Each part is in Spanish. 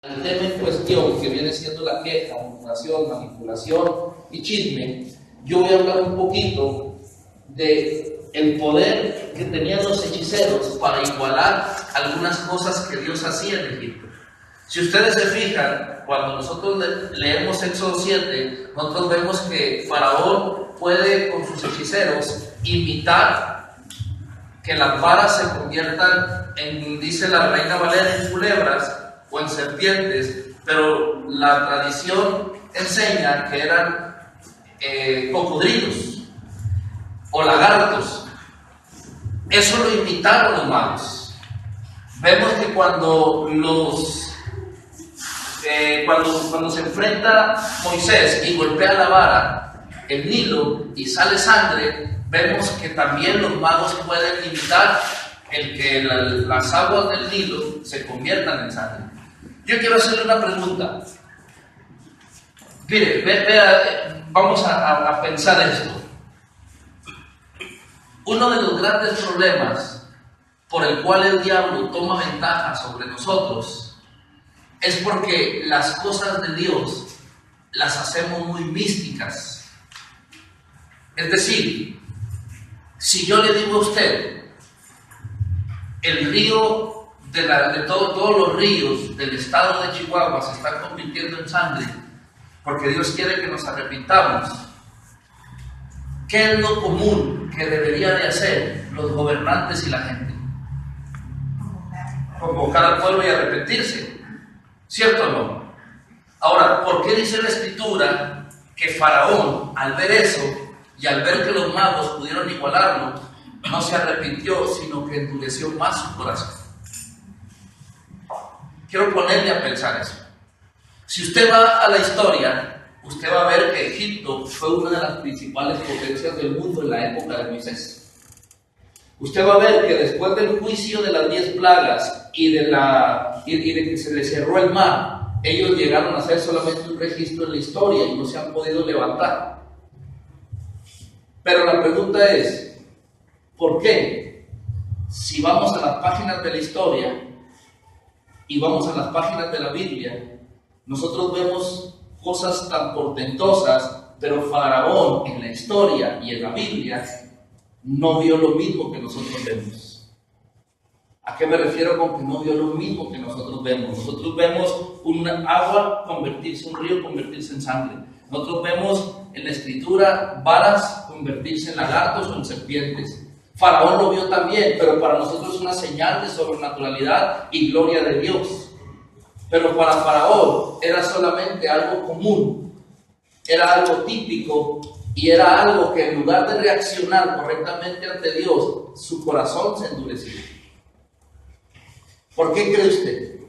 El tema en cuestión, que viene siendo la queja, murmuración, manipulación y chisme, yo voy a hablar un poquito de el poder que tenían los hechiceros para igualar algunas cosas que Dios hacía en Egipto. Si ustedes se fijan, cuando nosotros leemos Éxodo 7, nosotros vemos que Faraón puede con sus hechiceros imitar que las varas se conviertan en, dice la Reina Valera, en culebras o en serpientes, pero la tradición enseña que eran cocodrilos o lagartos. Eso lo imitaron los magos. Vemos que cuando se enfrenta Moisés y golpea la vara, el Nilo, y sale sangre, vemos que también los magos pueden imitar el que las aguas del Nilo se conviertan en sangre. Yo quiero hacerle una pregunta. Mire, vamos a pensar esto. Uno de los grandes problemas por el cual el diablo toma ventaja sobre nosotros es porque las cosas de Dios las hacemos muy místicas. Es decir, si yo le digo a usted, el río de todos los ríos del estado de Chihuahua se están convirtiendo en sangre porque Dios quiere que nos arrepintamos, ¿qué es lo común que debería de hacer los gobernantes y la gente? Convocar al pueblo y arrepentirse, ¿cierto o no? Ahora, ¿por qué dice la Escritura que Faraón, al ver eso y al ver que los magos pudieron igualarlo, no se arrepintió, sino que endureció más su corazón? Quiero ponerle a pensar eso. Si usted va a la historia, usted va a ver que Egipto fue una de las principales potencias del mundo en la época de Moisés. Usted va a ver que después del juicio de las 10 plagas y de que se les cerró el mar, ellos llegaron a hacer solamente un registro en la historia y no se han podido levantar. Pero la pregunta es, ¿por qué? Si vamos a las páginas de la historia y vamos a las páginas de la Biblia, nosotros vemos cosas tan portentosas, pero Faraón en la historia y en la Biblia no vio lo mismo que nosotros vemos. ¿A qué me refiero con que no vio lo mismo que nosotros vemos? Nosotros vemos una agua convertirse en un río, convertirse en sangre. Nosotros vemos en la Escritura varas convertirse en lagartos o en serpientes. Faraón lo vio también, pero para nosotros es una señal de sobrenaturalidad y gloria de Dios. Pero para Faraón era solamente algo común, era algo típico y era algo que en lugar de reaccionar correctamente ante Dios, su corazón se endureció. ¿Por qué cree usted?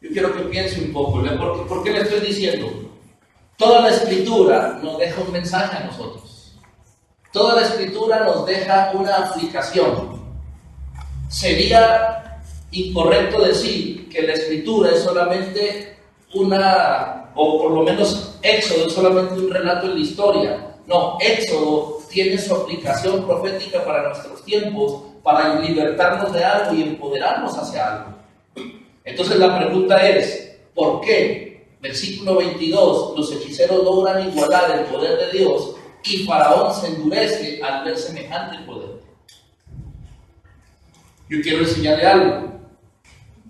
Yo quiero que piense un poco. ¿Por qué le estoy diciendo? Toda la Escritura nos deja un mensaje a nosotros. Toda la Escritura nos deja una aplicación. Sería incorrecto decir que la Escritura es solamente o por lo menos Éxodo es solamente un relato en la historia. No, Éxodo tiene su aplicación profética para nuestros tiempos, para libertarnos de algo y empoderarnos hacia algo. Entonces la pregunta es, ¿por qué? Versículo 22, los hechiceros logran igualar el poder de Dios y Faraón se endurece al ver semejante poder. Yo quiero enseñarle algo.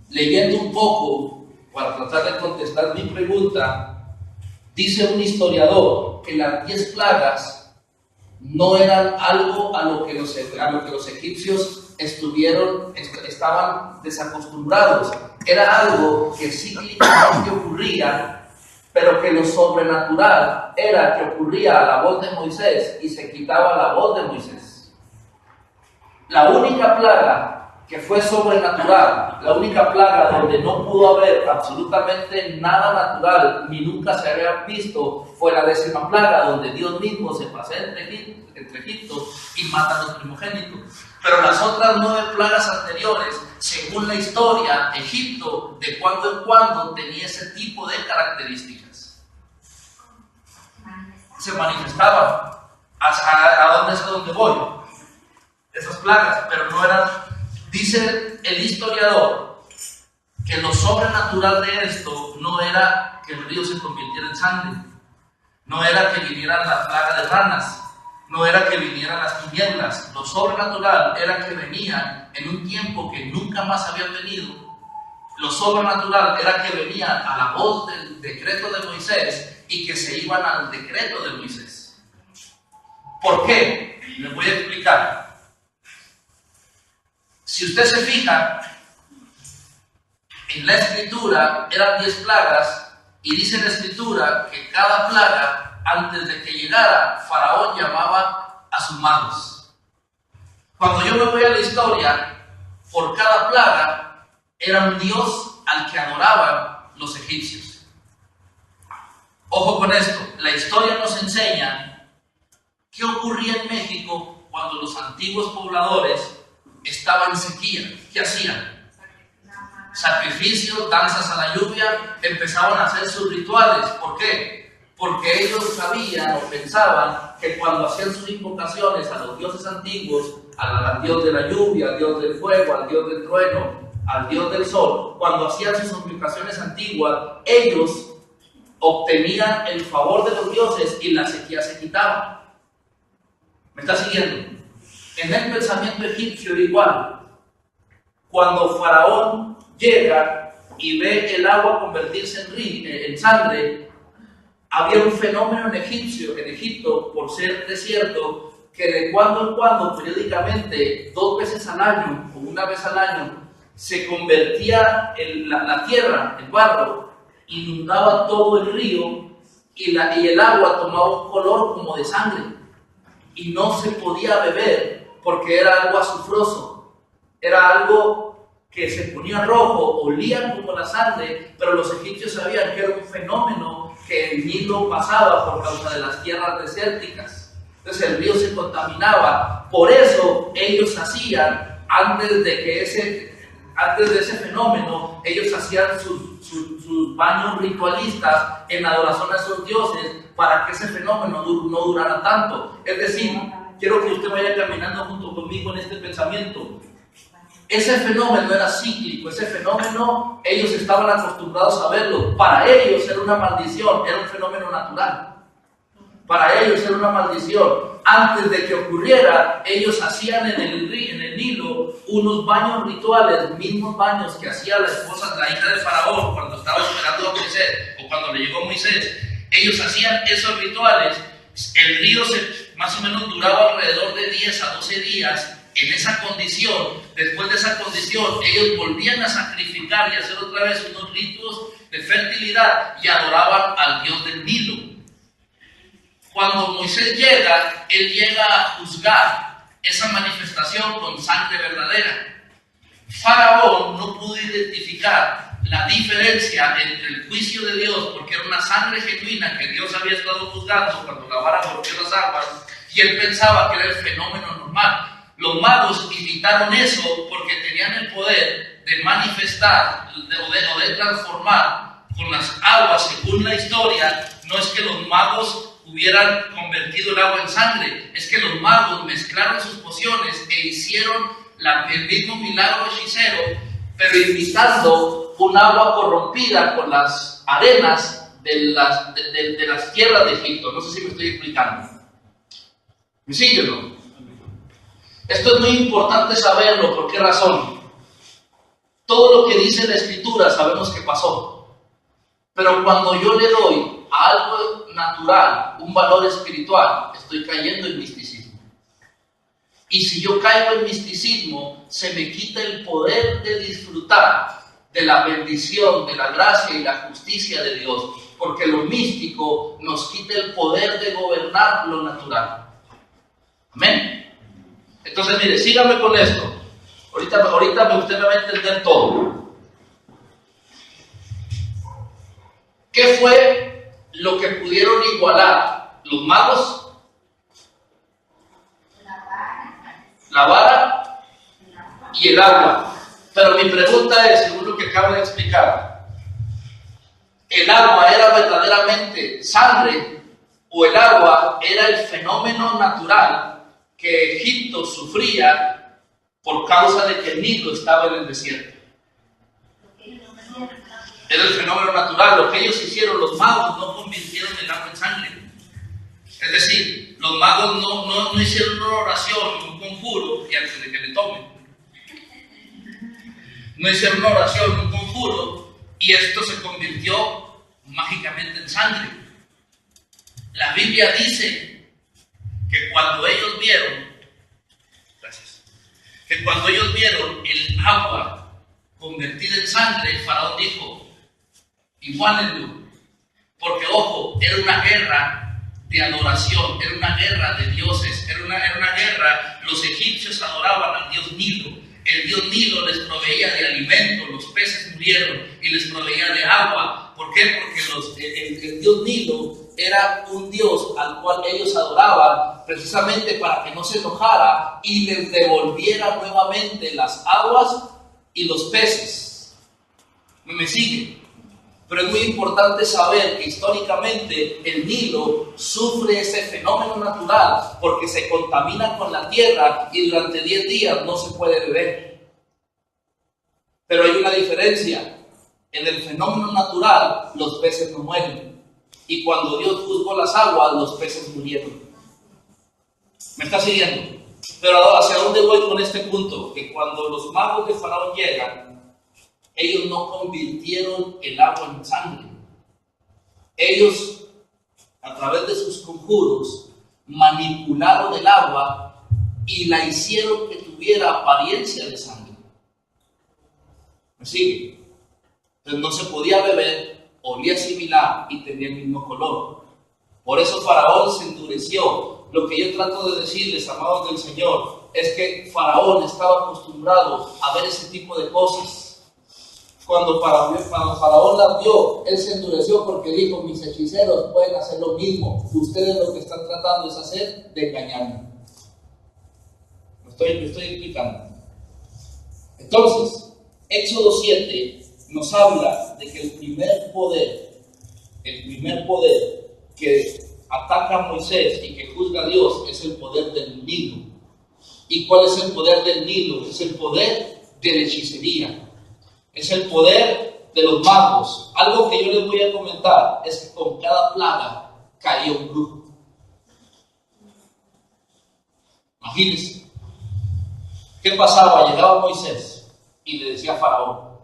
Leyendo un poco, para tratar de contestar mi pregunta, dice un historiador que las 10 plagas no eran algo a lo que los egipcios estaban desacostumbrados. Era algo que cíclicamente ocurría, pero que lo sobrenatural era que ocurría a la voz de Moisés y se quitaba la voz de Moisés. La única plaga que fue sobrenatural, la única plaga donde no pudo haber absolutamente nada natural ni nunca se había visto, fue la 10ª plaga, donde Dios mismo se pasea entre Egipto y mata a los primogénitos. Pero las otras 9 plagas anteriores, según la historia, Egipto de cuando en cuando tenía ese tipo de características. Se manifestaban. ¿A dónde es donde voy? Esas plagas, pero no eran. Dice el historiador que lo sobrenatural de esto no era que el río se convirtiera en sangre, no era que vinieran la plaga de ranas, no era que vinieran las tinieblas. Lo sobrenatural era que venían en un tiempo que nunca más habían venido. Lo sobrenatural era que venían a la voz del decreto de Moisés y que se iban al decreto de Moisés. ¿Por qué? Les voy a explicar. Si usted se fija, en la escritura eran 10 plagas y dice la escritura que cada plaga, antes de que llegara, Faraón llamaba a sus magos. Cuando yo me voy a la historia, por cada plaga era un dios al que adoraban los egipcios. Ojo con esto, la historia nos enseña qué ocurría en México cuando los antiguos pobladores estaban en sequía. ¿Qué hacían? Sacrificios, danzas a la lluvia, empezaban a hacer sus rituales. ¿Por qué? Porque ellos sabían o pensaban que cuando hacían sus invocaciones a los dioses antiguos, al dios de la lluvia, al dios del fuego, al dios del trueno, al dios del sol, cuando hacían sus invocaciones antiguas, ellos obtenían el favor de los dioses y la sequía se quitaba. ¿Me está siguiendo? En el pensamiento egipcio era igual. Cuando Faraón llega y ve el agua convertirse en sangre, había un fenómeno en Egipto, por ser desierto, que de cuando en cuando, periódicamente, 2 veces al año o 1 vez al año, se convertía la tierra, el barro, inundaba todo el río y el agua tomaba un color como de sangre y no se podía beber porque era algo azufroso, era algo que se ponía rojo, olían como la sangre, pero los egipcios sabían que era un fenómeno que el Nilo pasaba por causa de las tierras desérticas. Entonces el río se contaminaba. Por eso ellos hacían, antes de ese fenómeno, ellos hacían sus baños ritualistas en adoración a esos dioses para que ese fenómeno no durara tanto. Es decir, quiero que usted vaya caminando junto conmigo en este pensamiento. Ese fenómeno era cíclico, ese fenómeno ellos estaban acostumbrados a verlo. Para ellos era una maldición, era un fenómeno natural. Para ellos era una maldición. Antes de que ocurriera, ellos hacían en el Nilo unos baños rituales, mismos baños que hacía la hija de Faraón cuando estaba esperando a Moisés o cuando le llegó Moisés. Ellos hacían esos rituales. El río más o menos duraba alrededor de 10 a 12 días. En esa condición, después de esa condición, ellos volvían a sacrificar y hacer otra vez unos ritos de fertilidad y adoraban al dios del Nilo. Cuando Moisés llega, él llega a juzgar esa manifestación con sangre verdadera. Faraón no pudo identificar la diferencia entre el juicio de Dios, porque era una sangre genuina que Dios había estado juzgando cuando la vara golpeó las aguas, y él pensaba que era el fenómeno normal. Los magos imitaron eso porque tenían el poder de manifestar o de transformar con las aguas, según la historia. No es que los magos hubieran convertido el agua en sangre, es que los magos mezclaron sus pociones e hicieron el mismo milagro hechicero, pero imitando un agua corrompida con las arenas de las tierras de Egipto. No sé si me estoy explicando. ¿Me sigue o no? Esto es muy importante saberlo. ¿Por qué razón? Todo lo que dice la Escritura sabemos que pasó. Pero cuando yo le doy a algo natural un valor espiritual, estoy cayendo en misticismo. Y si yo caigo en misticismo, se me quita el poder de disfrutar de la bendición, de la gracia y la justicia de Dios. Porque lo místico nos quita el poder de gobernar lo natural. Amén. Entonces, mire, sígame con esto. Ahorita usted me va a entender todo. ¿Qué fue lo que pudieron igualar los magos? La vara y el agua. Pero mi pregunta es, según lo que acabo de explicar, ¿el agua era verdaderamente sangre o el agua era el fenómeno natural que Egipto sufría por causa de que el Nilo estaba en el desierto? Era el fenómeno natural. Lo que ellos hicieron, los magos no convirtieron el agua en sangre. Es decir, los magos no hicieron una oración, un conjuro, y antes de que le tomen. No hicieron una oración, un conjuro, y esto se convirtió mágicamente en sangre. La Biblia dice que cuando ellos vieron, el agua convertida en sangre, el faraón dijo, igualenlo, porque ojo, era una guerra de adoración, era una guerra de dioses, era una guerra. Los egipcios adoraban al dios Nilo. El dios Nilo les proveía de alimento, los peces murieron, y les proveía de agua. ¿Por qué? Porque el dios Nilo era un dios al cual ellos adoraban precisamente para que no se enojara y les devolviera nuevamente las aguas y los peces. ¿Me sigue? Pero es muy importante saber que históricamente el Nilo sufre ese fenómeno natural porque se contamina con la tierra y durante 10 días no se puede beber. Pero hay una diferencia. En el fenómeno natural los peces no mueren. Y cuando Dios juzgó las aguas, los peces murieron. ¿Me está siguiendo? Pero ahora, ¿hacia dónde voy con este punto? Que cuando los magos de Faraón llegan, ellos no convirtieron el agua en sangre. Ellos, a través de sus conjuros, manipularon el agua y la hicieron que tuviera apariencia de sangre. ¿Me sigue? Entonces no se podía beber, olía similar y tenía el mismo color. Por eso Faraón se endureció. Lo que yo trato de decirles, amados del Señor, es que Faraón estaba acostumbrado a ver ese tipo de cosas. Cuando Faraón las vio, él se endureció porque dijo, mis hechiceros pueden hacer lo mismo. Ustedes lo que están tratando es hacer de engañarme. Me estoy explicando. Entonces, Éxodo 7 nos habla de que el primer poder que ataca a Moisés y que juzga a Dios es el poder del Nilo. ¿Y cuál es el poder del Nilo? Es el poder de la hechicería. Es el poder de los magos. Algo que yo les voy a comentar es que con cada plaga caía un brujo. Imagínense. ¿Qué pasaba? Llegaba Moisés y le decía a Faraón,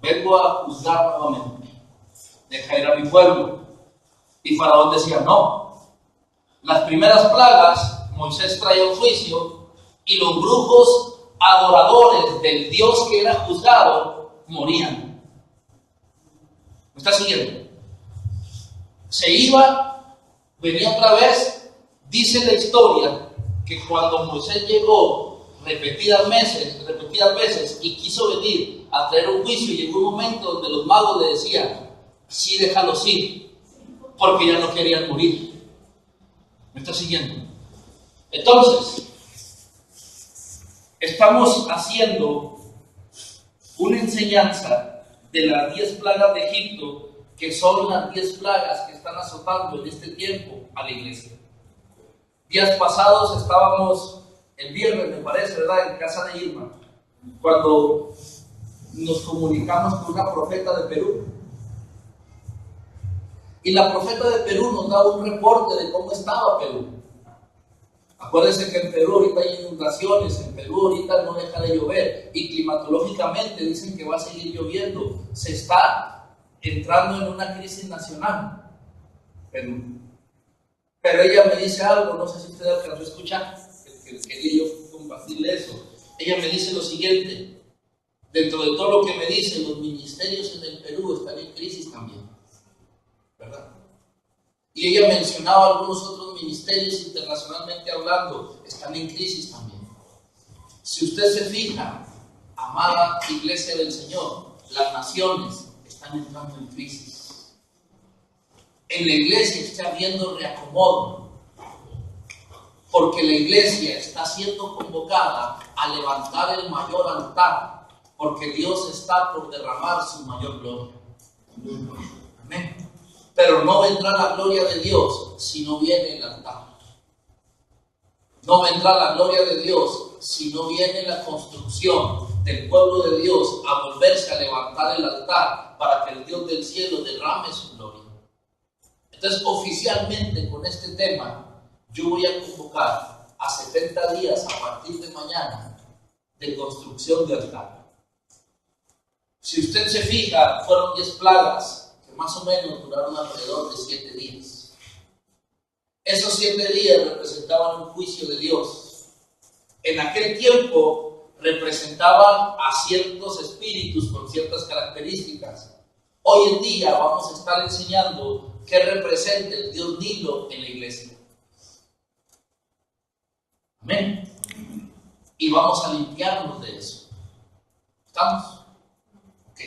vengo a juzgar nuevamente. Deja ir a mi pueblo. Y Faraón decía, no. Las primeras plagas, Moisés traía un juicio y los brujos adoradores del Dios que era juzgado morían. ¿Me está siguiendo? Se iba, venía otra vez. Dice la historia que cuando Moisés llegó repetidas veces y quiso venir a traer un juicio, llegó un momento donde los magos le decían, sí, déjalos ir, porque ya no querían morir. ¿Me está siguiendo? Entonces, estamos haciendo una enseñanza de las 10 plagas de Egipto, que son las 10 plagas que están azotando en este tiempo a la iglesia. Días pasados estábamos, el viernes me parece, ¿verdad?, en casa de Irma, cuando nos comunicamos con una profeta de Perú. Y la profeta de Perú nos daba un reporte de cómo estaba Perú. Acuérdense que en Perú ahorita hay inundaciones, en Perú ahorita no deja de llover y climatológicamente dicen que va a seguir lloviendo. Se está entrando en una crisis nacional, Perú. Pero ella me dice algo, no sé si usted alcanzó a escuchar, que quería yo compartirle eso. Ella me dice lo siguiente, dentro de todo lo que me dice, los ministerios en el Perú están en crisis también, ¿verdad? Y ella mencionaba algunos otros ministerios internacionalmente hablando, están en crisis también. Si usted se fija, amada iglesia del Señor, las naciones están entrando en crisis. En la iglesia está habiendo reacomodo, porque la iglesia está siendo convocada a levantar el mayor altar, porque Dios está por derramar su mayor gloria. Amén. Pero no vendrá la gloria de Dios si no viene el altar. No vendrá la gloria de Dios si no viene la construcción del pueblo de Dios a volverse a levantar el altar para que el Dios del cielo derrame su gloria. Entonces, oficialmente con este tema, yo voy a convocar a 70 días a partir de mañana de construcción de altar. Si usted se fija, fueron 10 plagas que más o menos duraron alrededor de 7 días. Esos 7 días representaban un juicio de Dios. En aquel tiempo representaban a ciertos espíritus con ciertas características. Hoy en día vamos a estar enseñando qué representa el Dios Nilo en la iglesia. Amén. Y vamos a limpiarnos de eso. ¿Estamos? Ok.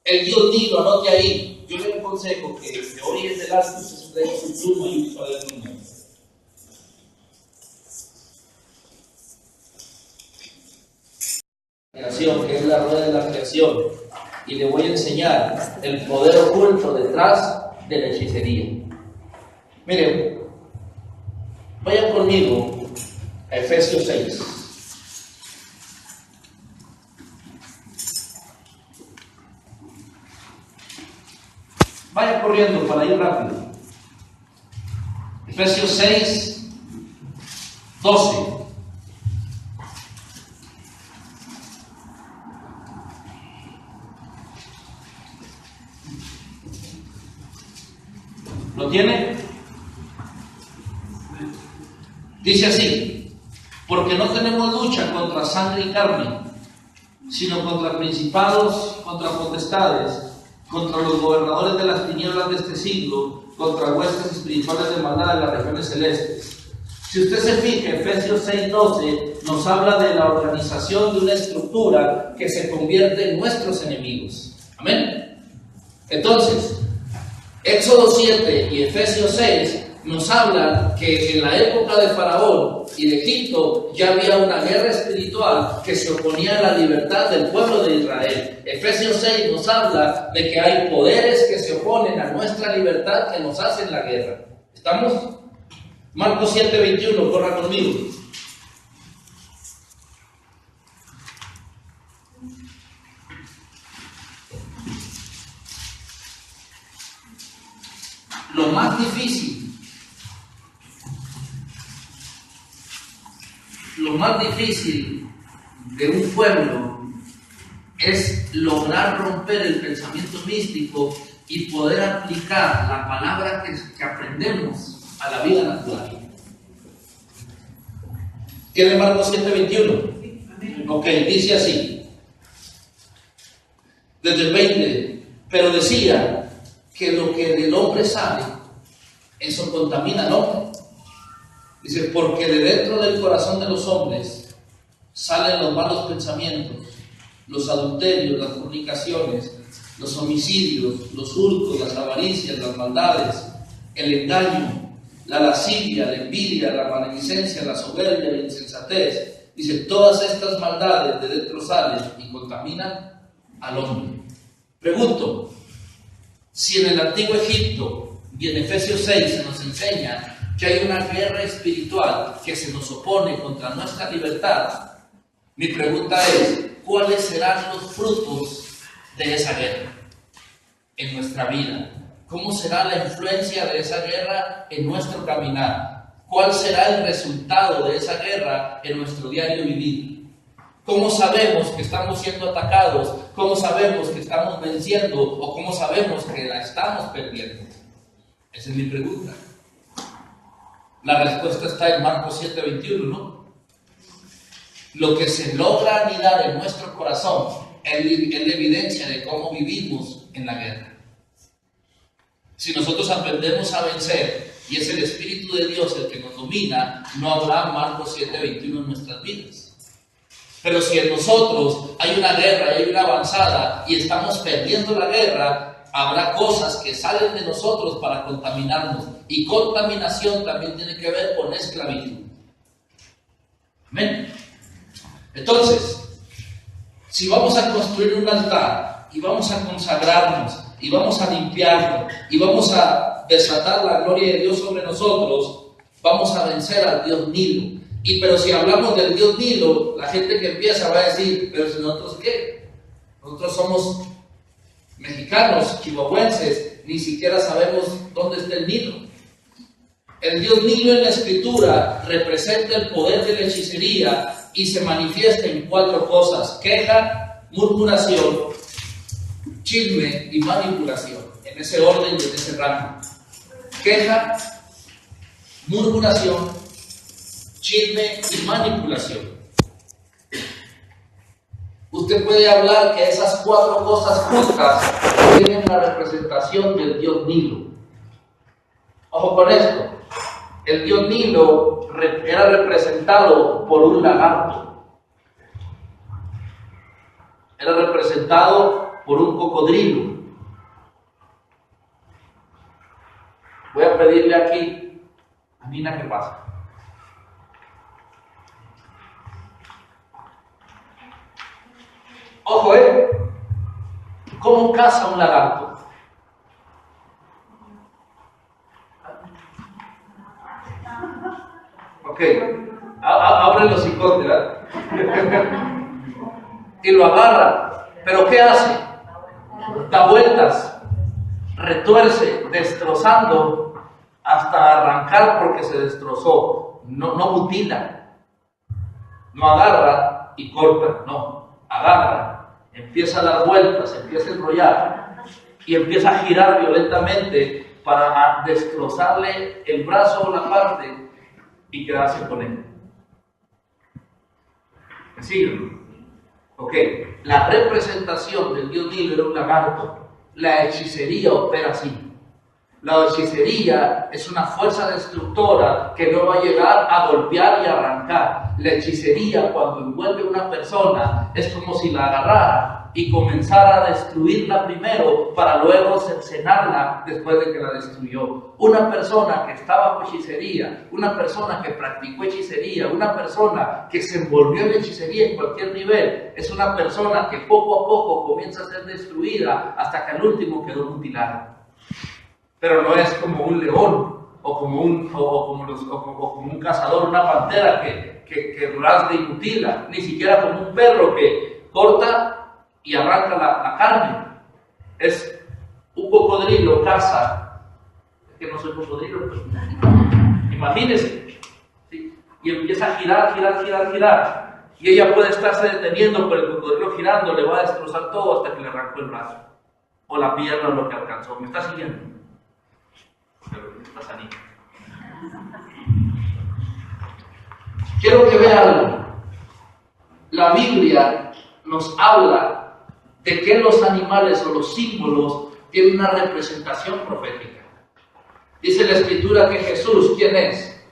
El Dios Nilo, anote ahí. Yo le aconsejo que de hoy en adelante usted se traiga su pluma y un cuaderno. Creación, que es la rueda de la creación, y le voy a enseñar el poder oculto detrás de la hechicería. Miren, vayan conmigo a Efesios 6. Vaya corriendo para ir rápido. Efesios 6, 12. ¿Lo tiene? Dice así: porque no tenemos lucha contra sangre y carne, sino contra principados, contra potestades, contra los gobernadores de las tinieblas de este siglo, contra huestes espirituales de maldad en las regiones celestes. Si usted se fija, Efesios 6:12 nos habla de la organización de una estructura que se convierte en nuestros enemigos. Amén. Entonces, Éxodo 7 y Efesios 6 nos hablan que en la época de Faraón y de Egipto ya había una guerra espiritual que se oponía a la libertad del pueblo de Israel. Efesios 6 nos habla de que hay poderes que se oponen a nuestra libertad que nos hacen la guerra. ¿Estamos? Marcos 7:21, corra conmigo. Lo más difícil de un pueblo es lograr romper el pensamiento místico y poder aplicar la palabra que aprendemos a la vida natural. ¿Tiene Marcos 7:21? Ok, dice así, desde el 20, pero decía que lo que del hombre sale, eso contamina al hombre. Dice, porque de dentro del corazón de los hombres salen los malos pensamientos, los adulterios, las fornicaciones, los homicidios, los hurtos, las avaricias, las maldades, el engaño, la lascivia, la envidia, la maledicencia, la soberbia, la insensatez. Dice, todas estas maldades de dentro salen y contaminan al hombre. Pregunto, si en el antiguo Egipto y en Efesios 6 se nos enseña que hay una guerra espiritual que se nos opone contra nuestra libertad, mi pregunta es, ¿cuáles serán los frutos de esa guerra en nuestra vida? ¿Cómo será la influencia de esa guerra en nuestro caminar? ¿Cuál será el resultado de esa guerra en nuestro diario vivir? ¿Cómo sabemos que estamos siendo atacados? ¿Cómo sabemos que estamos venciendo? ¿O cómo sabemos que la estamos perdiendo? Esa es mi pregunta. La respuesta está en Marcos 7:21, ¿no? Lo que se logra anidar en nuestro corazón es la evidencia de cómo vivimos en la guerra. Si nosotros aprendemos a vencer y es el Espíritu de Dios el que nos domina, no habrá Marcos 7:21 en nuestras vidas. Pero si en nosotros hay una guerra y hay una avanzada y estamos perdiendo la guerra, habrá cosas que salen de nosotros para contaminarnos. Y contaminación también tiene que ver con esclavitud. Amén. Entonces, si vamos a construir un altar y vamos a consagrarnos y vamos a limpiarlo y vamos a desatar la gloria de Dios sobre nosotros, vamos a vencer al Dios Nilo. Pero si hablamos del dios Nilo, la gente que empieza va a decir, pero si nosotros qué, nosotros somos mexicanos, chihuahuenses, ni siquiera sabemos dónde está el Nilo. El dios Nilo en la escritura representa el poder de la hechicería y se manifiesta en 4 cosas: queja, murmuración, chisme y manipulación. En ese orden y en ese rango: queja, murmuración, chisme y manipulación. Usted puede hablar que esas 4 cosas juntas tienen la representación del dios Nilo. Ojo con esto: el dios Nilo era representado por un lagarto, era representado por un cocodrilo. Voy a pedirle aquí a Nina que pase. Ojo, ¿cómo caza un lagarto? Ok, abre los hocicotes, ¿verdad? Y lo agarra. ¿Pero qué hace? Da vueltas, retuerce, destrozando hasta arrancar porque se destrozó. No mutila, no agarra y corta, no, agarra, empieza a dar vueltas, empieza a enrollar y empieza a girar violentamente para destrozarle el brazo o la parte y quedarse con él. ¿Me siguen? Ok, la representación del dios Nilo era un lagarto. La hechicería opera así. La hechicería es una fuerza destructora que no va a llegar a golpear y arrancar. La hechicería, cuando envuelve a una persona, es como si la agarrara y comenzara a destruirla primero para luego cercenarla después de que la destruyó. Una persona que estaba bajo hechicería, una persona que practicó hechicería, una persona que se envolvió en hechicería en cualquier nivel, es una persona que poco a poco comienza a ser destruida hasta que al último quedó mutilada. Pero no es como un león o como un cazador, una pantera que rasga y mutila, ni siquiera como un perro que corta y arranca la carne. Es un cocodrilo, caza. Es que no soy cocodrilo, pues imagínense. ¿Sí? Y empieza a girar. Y ella puede estarse deteniendo, pero el cocodrilo girando le va a destrozar todo hasta que le arrancó el brazo. O la pierna o lo que alcanzó. ¿Me está siguiendo? Pero está saliendo. Quiero que vea algo. La Biblia nos habla de que los animales o los símbolos tienen una representación profética. Dice la Escritura que Jesús, ¿quién es?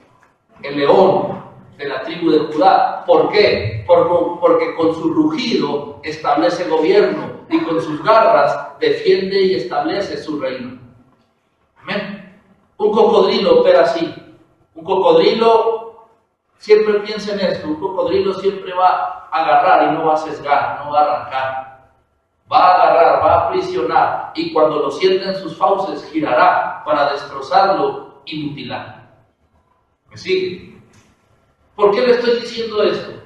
El león de la tribu de Judá. ¿Por qué? Porque con su rugido establece gobierno y con sus garras defiende y establece su reino. Amén. Un cocodrilo opera así. Un cocodrilo, siempre piensa en esto, un cocodrilo siempre va a agarrar y no va a sesgar, no va a arrancar. Va a agarrar, va a aprisionar y cuando lo sienta en sus fauces girará para destrozarlo y mutilar. ¿Me sigue? ¿Por qué le estoy diciendo esto?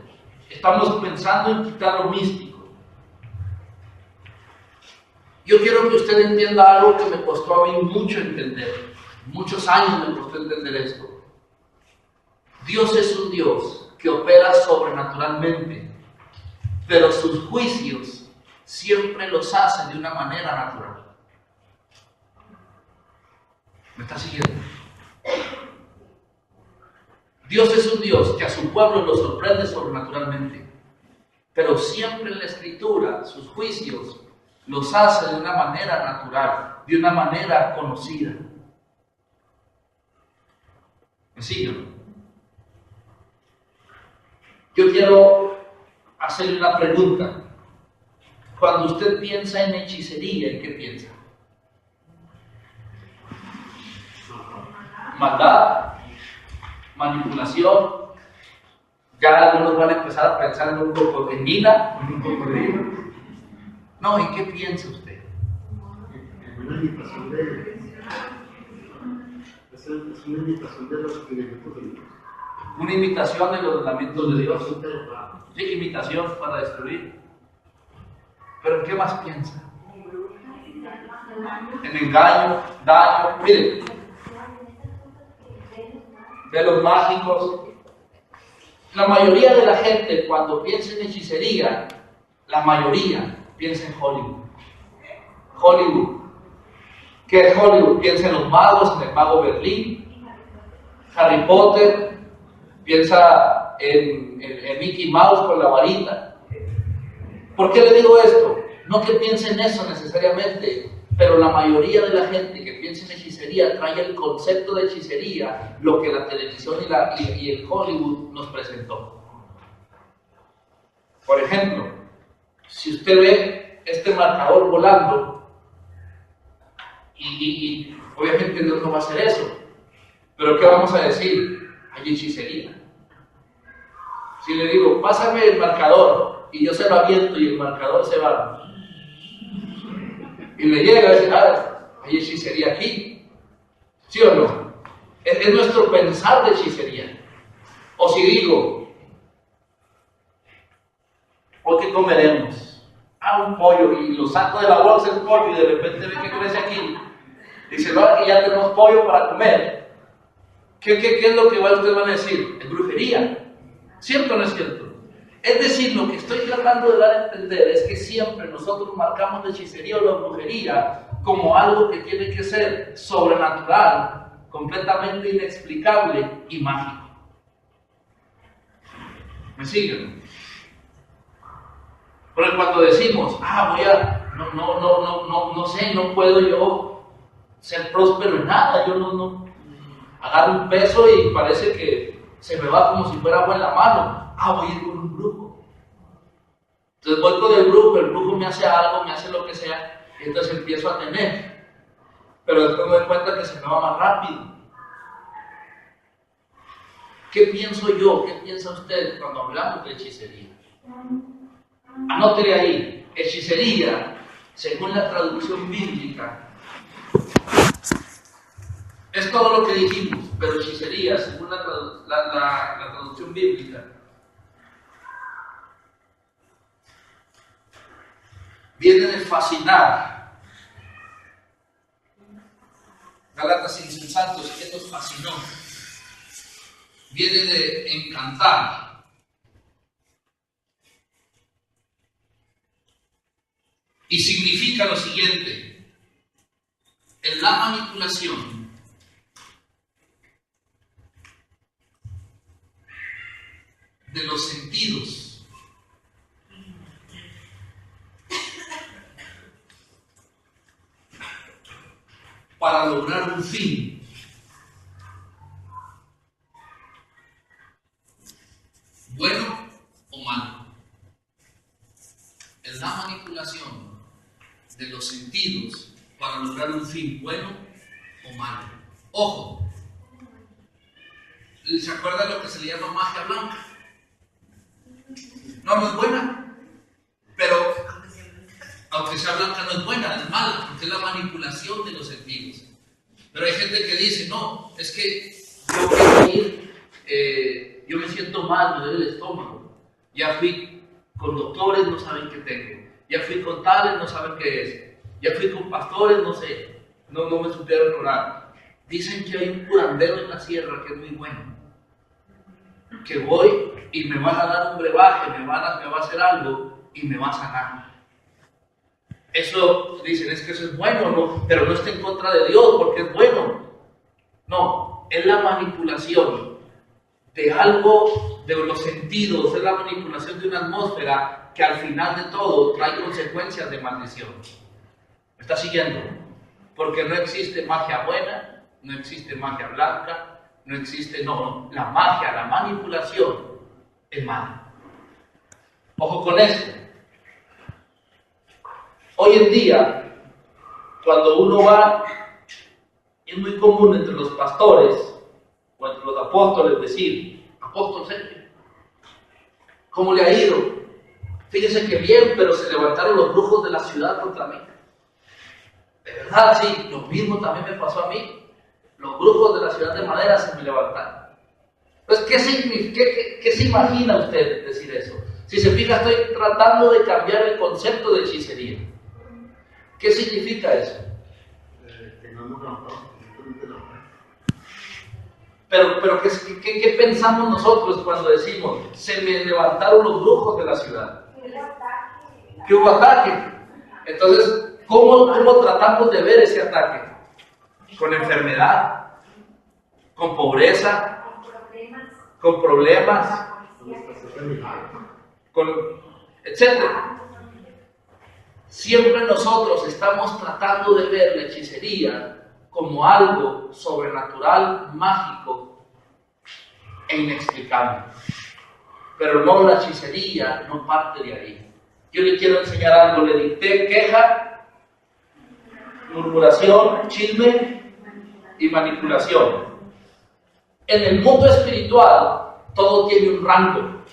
Estamos pensando en quitar lo místico. Yo quiero que usted entienda algo que me costó a mí mucho entender. Muchos años me costó entender esto. Dios es un Dios que opera sobrenaturalmente, pero sus juicios siempre los hace de una manera natural. ¿Me está siguiendo? Dios es un Dios que a su pueblo lo sorprende sobrenaturalmente, pero siempre en la Escritura sus juicios los hace de una manera natural, de una manera conocida. ¿Me siguen? Yo quiero hacerle una pregunta. Cuando usted piensa en hechicería, ¿en qué piensa? Maldad, manipulación. Ya algunos van a empezar a pensar en un cocodrilo. No, ¿en qué piensa usted? Una imitación es una imitación de los elementos de Dios. Una imitación de los mandamientos de Dios. Sí, imitación para destruir. Pero ¿en qué más piensa? En engaño, daño. Miren, de los mágicos. La mayoría de la gente cuando piensa en hechicería, la mayoría piensa en Hollywood. Hollywood. ¿Qué es Hollywood? Piensa en los magos, en el mago Berlín, Harry Potter, piensa en Mickey Mouse con la varita. ¿Por qué le digo esto? No que piense en eso necesariamente, pero la mayoría de la gente que piensa en hechicería trae el concepto de hechicería, lo que la televisión y el Hollywood nos presentó. Por ejemplo, si usted ve este marcador volando, y obviamente Dios no va a hacer eso, pero ¿qué vamos a decir? Hay hechicería. Si le digo, pásame el marcador, y yo se lo aviento y el marcador se va, y le llega a decir, hay hechicería aquí, ¿sí o no? Es nuestro pensar de hechicería. O si digo, ¿hoy qué comeremos? Un pollo, y lo saco de la bolsa el pollo, y de repente ve que crece aquí. Dice, no, aquí ya tenemos pollo para comer. ¿Qué es lo que ustedes van a decir? Es brujería. ¿Cierto o no es cierto? Es decir, lo que estoy tratando de dar a entender es que siempre nosotros marcamos la hechicería o la brujería como algo que tiene que ser sobrenatural, completamente inexplicable y mágico. ¿Me siguen? Porque cuando decimos, no sé, no puedo yo ser próspero en nada, yo no agarro un peso y parece que se me va como si fuera agua en la mano. Voy a ir con un brujo. Entonces voy con el brujo me hace algo, me hace lo que sea, y entonces empiezo a tener. Pero después me doy cuenta que se me va más rápido. ¿Qué pienso yo? ¿Qué piensa usted cuando hablamos de hechicería? Anótele ahí, hechicería, según la traducción bíblica, es todo lo que dijimos, pero hechicería, según la traducción bíblica, viene de fascinar. Gálatas insensatos, ¿qué nos fascinó? Viene de encantar. Y significa lo siguiente: en la manipulación de los sentidos para lograr un fin, bueno o malo. En la manipulación de los sentidos para lograr un fin, bueno o malo. Ojo, ¿se acuerda de lo que se le llama magia blanca? No es buena, pero aunque sea blanca no es buena, es mala, porque es la manipulación de los sentidos. Pero hay gente que dice, no, es que yo quiero ir, yo me siento mal, me duele el estómago, ya fui con doctores, no saben qué tengo, ya fui con tales, no saben qué es, ya fui con pastores, no sé, no me supieron orar. Dicen que hay un curandero en la sierra que es muy bueno, que voy y me van a dar un brebaje, me va a hacer algo y me va a sanar. Eso dicen, es que eso es bueno, no, pero no está en contra de Dios porque es bueno. No, es la manipulación de algo de los sentidos, es la manipulación de una atmósfera que al final de todo trae consecuencias de maldición. ¿Me está siguiendo? Porque no existe magia buena, no existe magia blanca, no existe, la magia, la manipulación es mala. Ojo con esto. Hoy en día, cuando uno va, es muy común entre los pastores o entre los apóstoles decir, apóstol Sergio, ¿cómo le ha ido? Fíjese que bien, pero se levantaron los brujos de la ciudad contra mí. De verdad, sí, lo mismo también me pasó a mí. Los brujos de la ciudad de Madera se me levantaron. Entonces, ¿qué significa, qué se imagina usted decir eso? Si se fija, estoy tratando de cambiar el concepto de hechicería. ¿Qué significa eso? Que no hemos trabajado completamente la fe. Pero ¿qué pensamos nosotros cuando decimos, se me levantaron los brujos de la ciudad? Que hubo ataque. Entonces, ¿cómo tratamos de ver ese ataque? Con enfermedad, con pobreza, con problemas, etcétera. Siempre nosotros estamos tratando de ver la hechicería como algo sobrenatural, mágico e inexplicable. Pero no, la hechicería no parte de ahí. Yo le quiero enseñar algo. Le dicté queja, murmuración, chisme y manipulación. En el mundo espiritual todo tiene un rango.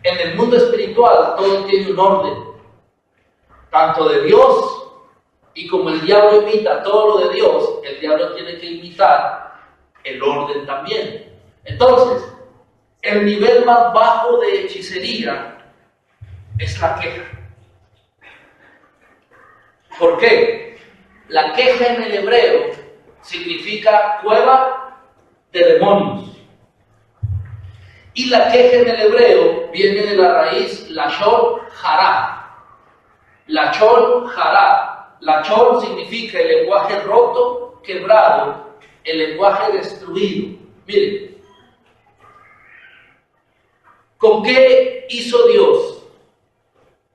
En el mundo espiritual todo tiene un orden. Tanto de Dios, y como el diablo imita todo lo de Dios, el diablo tiene que imitar el orden también. Entonces, el nivel más bajo de hechicería es la queja. ¿Por qué? La queja en el hebreo significa cueva de demonios. Y la queja en el hebreo viene de la raíz lashon hará. Lashon hará. Lashon significa el lenguaje roto, quebrado, el lenguaje destruido. Miren, ¿con qué hizo Dios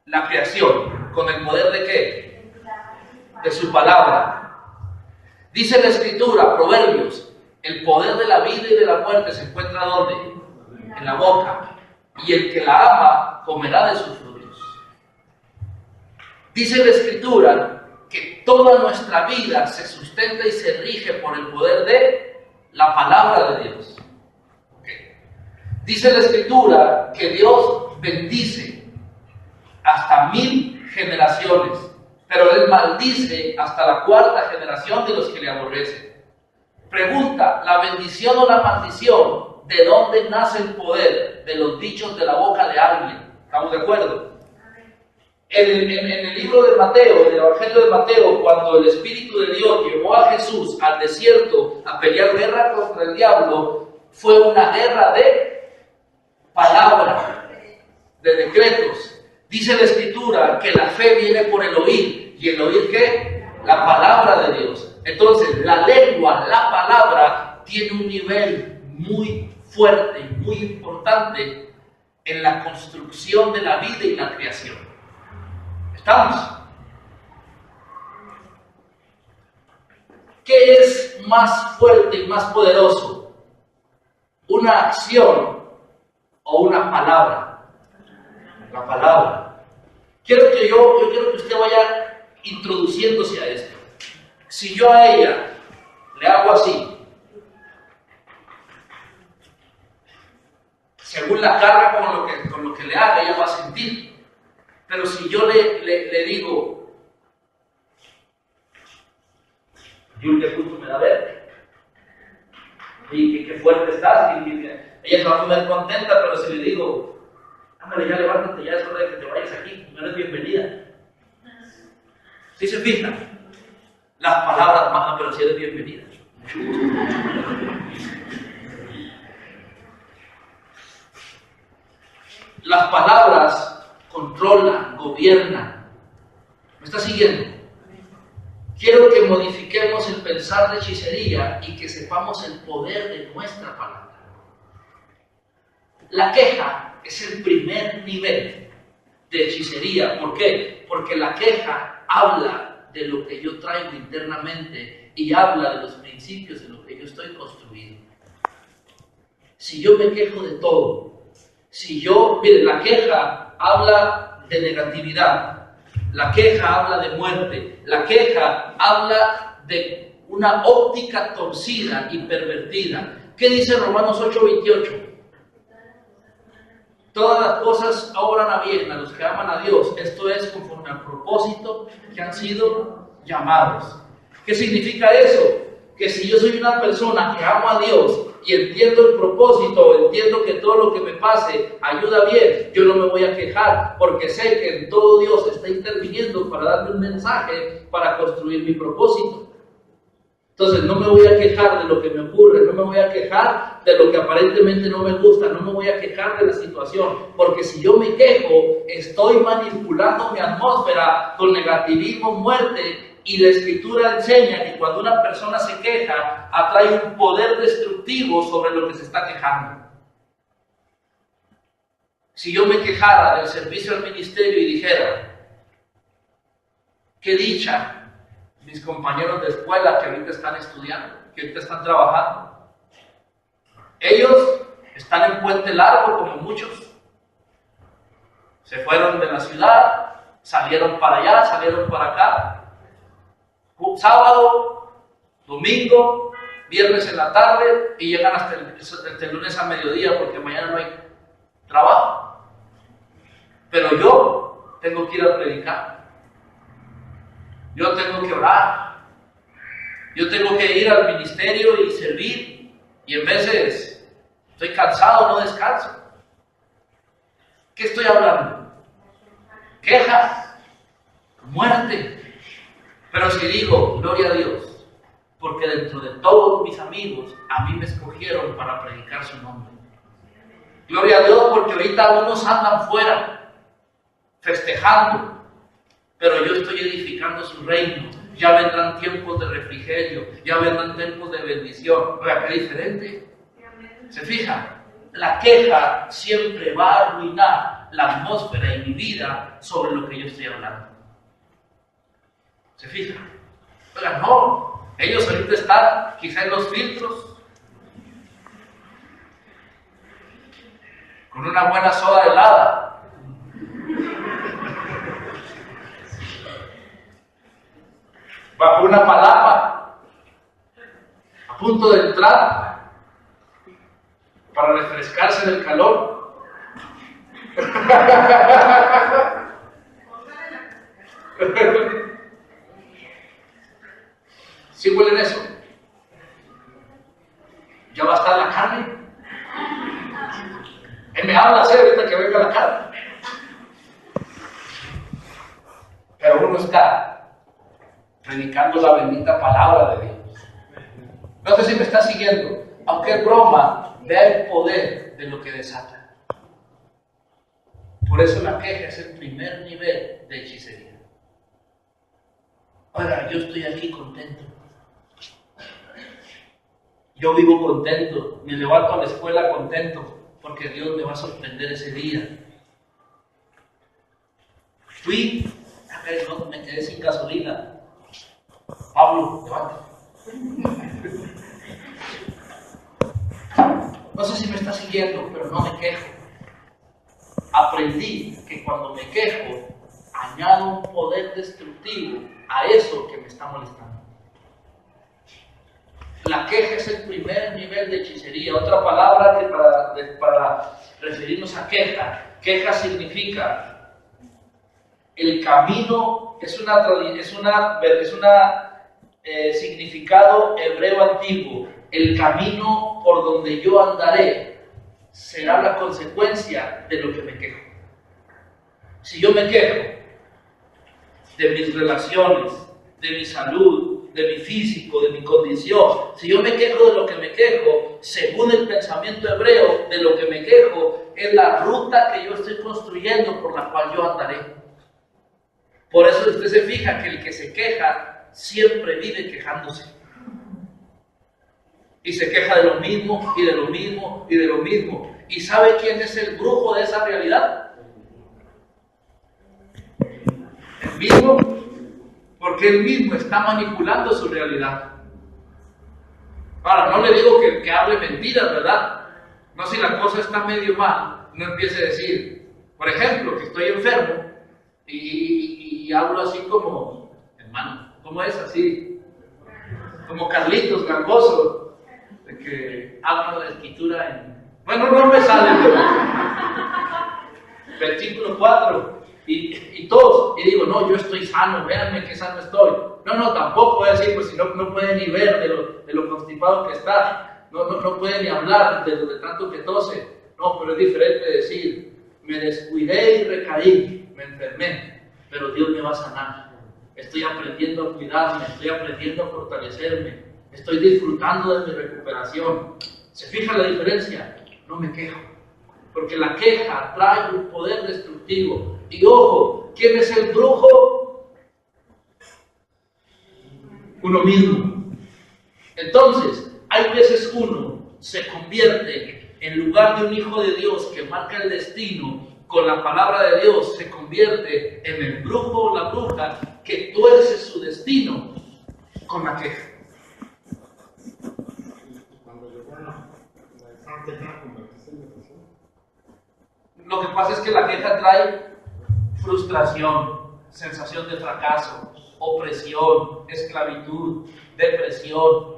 la creación? ¿Con el poder de qué? De su palabra. Dice la Escritura, Proverbios, el poder de la vida y de la muerte se encuentra ¿dónde? En la boca. Y el que la ama comerá de sus frutos. Dice la Escritura que toda nuestra vida se sustenta y se rige por el poder de la palabra de Dios. Okay. Dice la Escritura que Dios bendice hasta 1000 generaciones, pero Él maldice hasta la 4ª generación de los que le aborrecen. Pregunta, ¿la bendición o la maldición, de dónde nace el poder? De los dichos de la boca de alguien. ¿Estamos de acuerdo? En el libro de Mateo, en el Evangelio de Mateo, cuando el Espíritu de Dios llevó a Jesús al desierto a pelear guerra contra el diablo, fue una guerra de palabra, de decretos. Dice la Escritura que la fe viene por el oír. ¿Y el oír qué? La palabra de Dios. Entonces, la lengua, la palabra, tiene un nivel muy fuerte y muy importante en la construcción de la vida y la creación. ¿Estamos? ¿Qué es más fuerte y más poderoso? ¿Una acción o una palabra? La palabra. Yo quiero que usted vaya introduciéndose a esto. Si yo a ella le hago así, según la carga con lo que le haga, ella va a sentir. Pero si yo le digo, Julia, justo me da ver, y qué fuerte estás, y ella se va a poner contenta, pero si le digo, ándale, ya levántate, ya es hora de que te vayas aquí, no eres bienvenida. ¿Sí se fijan? Las palabras matan, pero si eres bienvenida. Mucho gusto. Las palabras controlan, gobiernan. ¿Me está siguiendo? Quiero que modifiquemos el pensar de hechicería y que sepamos el poder de nuestra palabra. La queja es el primer nivel de hechicería. ¿Por qué? Porque la queja habla de lo que yo traigo internamente y habla de los principios de lo que yo estoy construido. Si yo me quejo de todo, mire, la queja habla de negatividad, la queja habla de muerte, la queja habla de una óptica torcida y pervertida. ¿Qué dice Romanos 8:28? Todas las cosas obran a bien a los que aman a Dios, esto es conforme al propósito que han sido llamados. ¿Qué significa eso? Que si yo soy una persona que amo a Dios y entiendo el propósito, entiendo que todo lo que me pase ayuda bien, yo no me voy a quejar porque sé que en todo Dios está interviniendo para darme un mensaje para construir mi propósito. Entonces no me voy a quejar de lo que me ocurre, no me voy a quejar de lo que aparentemente no me gusta, no me voy a quejar de la situación, porque si yo me quejo, estoy manipulando mi atmósfera con negativismo, muerte, y la Escritura enseña que cuando una persona se queja, atrae un poder destructivo sobre lo que se está quejando. Si yo me quejara del servicio al ministerio y dijera, qué dicha, mis compañeros de escuela que ahorita están estudiando, que ahorita están trabajando. Ellos están en puente largo como muchos. Se fueron de la ciudad, salieron para allá, salieron para acá. Sábado, domingo, viernes en la tarde y llegan hasta el lunes a mediodía porque mañana no hay trabajo. Pero yo tengo que ir a predicar. Yo tengo que orar, yo tengo que ir al ministerio y servir, y en veces estoy cansado, no descanso. ¿Qué estoy hablando? Quejas, muerte. Pero si digo, gloria a Dios, porque dentro de todos mis amigos, a mí me escogieron para predicar su nombre. Gloria a Dios, porque ahorita unos andan fuera, festejando, pero yo estoy edificando su reino. Ya vendrán tiempos de refrigerio, ya vendrán tiempos de bendición. Oiga, qué diferente. ¿Se fijan? La queja siempre va a arruinar la atmósfera y mi vida sobre lo que yo estoy hablando. ¿Se fijan? Oiga, no. Ellos ahorita están quizá en los filtros, con una buena soda helada. Bajo una palapa, a punto de entrar para refrescarse del calor. ¿Sí huelen eso? Ya va a estar la carne. Él me habla así ahorita que venga la carne. Pero uno está predicando la bendita palabra de Dios. No sé si me está siguiendo. Aunque es broma, vea el poder de lo que desata. Por eso la queja es el primer nivel de hechicería. Oiga, yo estoy aquí contento. Yo vivo contento. Me levanto a la escuela contento porque Dios me va a sorprender ese día. Fui, no, me quedé sin gasolina. Pablo, levántate. No sé si me está siguiendo, pero no me quejo. Aprendí que cuando me quejo, añado un poder destructivo a eso que me está molestando. La queja es el primer nivel de hechicería. Otra palabra que para referirnos a queja. Queja significa el camino, es un significado hebreo antiguo. El camino por donde yo andaré será la consecuencia de lo que me quejo. Si yo me quejo de mis relaciones, de mi salud, de mi físico, de mi condición, si yo me quejo de lo que me quejo, según el pensamiento hebreo, de lo que me quejo es la ruta que yo estoy construyendo por la cual yo andaré. Por eso usted se fija que el que se queja siempre vive quejándose. Y se queja de lo mismo, y de lo mismo, y de lo mismo. ¿Y sabe quién es el brujo de esa realidad? El mismo, porque él mismo está manipulando su realidad. Ahora, no le digo que hable mentiras, ¿verdad? No, si la cosa está medio mal, no empiece a decir, por ejemplo, que estoy enfermo, y hablo así como, hermano, ¿cómo es así? Como Carlitos Gangoso, de que hablo de la escritura en... Bueno, no me sale, pero... Versículo 4, y todos, y digo, no, yo estoy sano, véanme qué sano estoy. No, tampoco voy a decir, pues si no puede ni ver de lo constipado que está. no puede ni hablar de tanto que tose. No, pero es diferente decir, me descuidé y recaí, me enfermé, pero Dios me va a sanar. Estoy aprendiendo a cuidarme, estoy aprendiendo a fortalecerme, estoy disfrutando de mi recuperación. ¿Se fija la diferencia? No me quejo, porque la queja trae un poder destructivo. Y ojo, ¿quién es el brujo? Uno mismo. Entonces, hay veces uno se convierte, en lugar de un hijo de Dios que marca el destino, con la palabra de Dios se convierte en el brujo o la bruja que tuerce su destino con la queja. Lo que pasa es que la queja trae frustración, sensación de fracaso, opresión, esclavitud, depresión,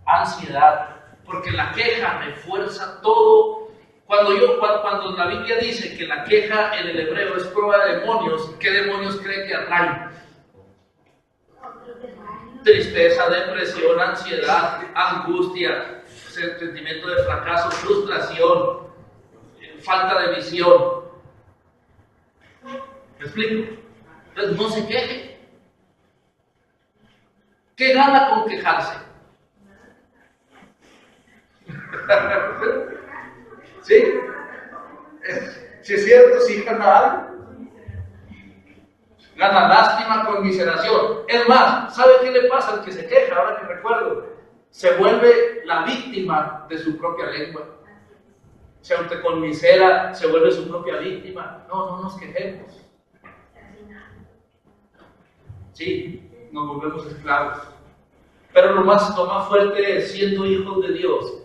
ansiedad, porque la queja refuerza todo. Cuando la Biblia dice que la queja en el hebreo es prueba de demonios, ¿qué demonios cree que atrae? Tristeza, depresión, ansiedad, angustia, sentimiento de fracaso, frustración, falta de visión. ¿Me explico? Entonces no se queje. ¿Qué gana con quejarse? ¿Sí? Si es cierto, sí gana algo. Gana lástima, conmiseración. Es más, ¿sabe qué le pasa al que se queja? Ahora que recuerdo, se vuelve la víctima de su propia lengua. Se autoconmisera, se vuelve su propia víctima. No nos quejemos. Sí, nos volvemos esclavos. Pero lo más fuerte es, siendo hijos de Dios,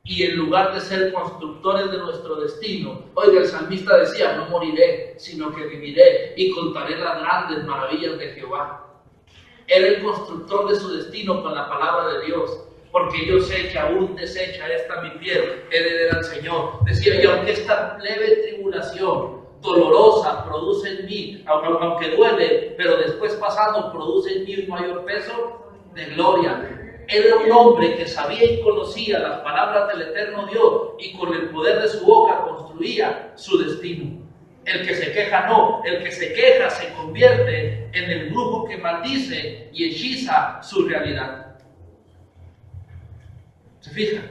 y en lugar de ser constructores de nuestro destino, oiga, el salmista decía, no moriré, sino que viviré y contaré las grandes maravillas de Jehová. Era el constructor de su destino con la palabra de Dios, porque yo sé que aún deshecha esta mi piel, he de ver al Señor. Decía, y aunque esta leve tribulación dolorosa produce en mí, aunque duele, pero después pasando produce en mí un mayor peso de gloria. Era un hombre que sabía y conocía las palabras del eterno Dios y con el poder de su boca construía su destino. El que se queja no, el que se queja se convierte en el brujo que maldice y hechiza su realidad. ¿Se fija?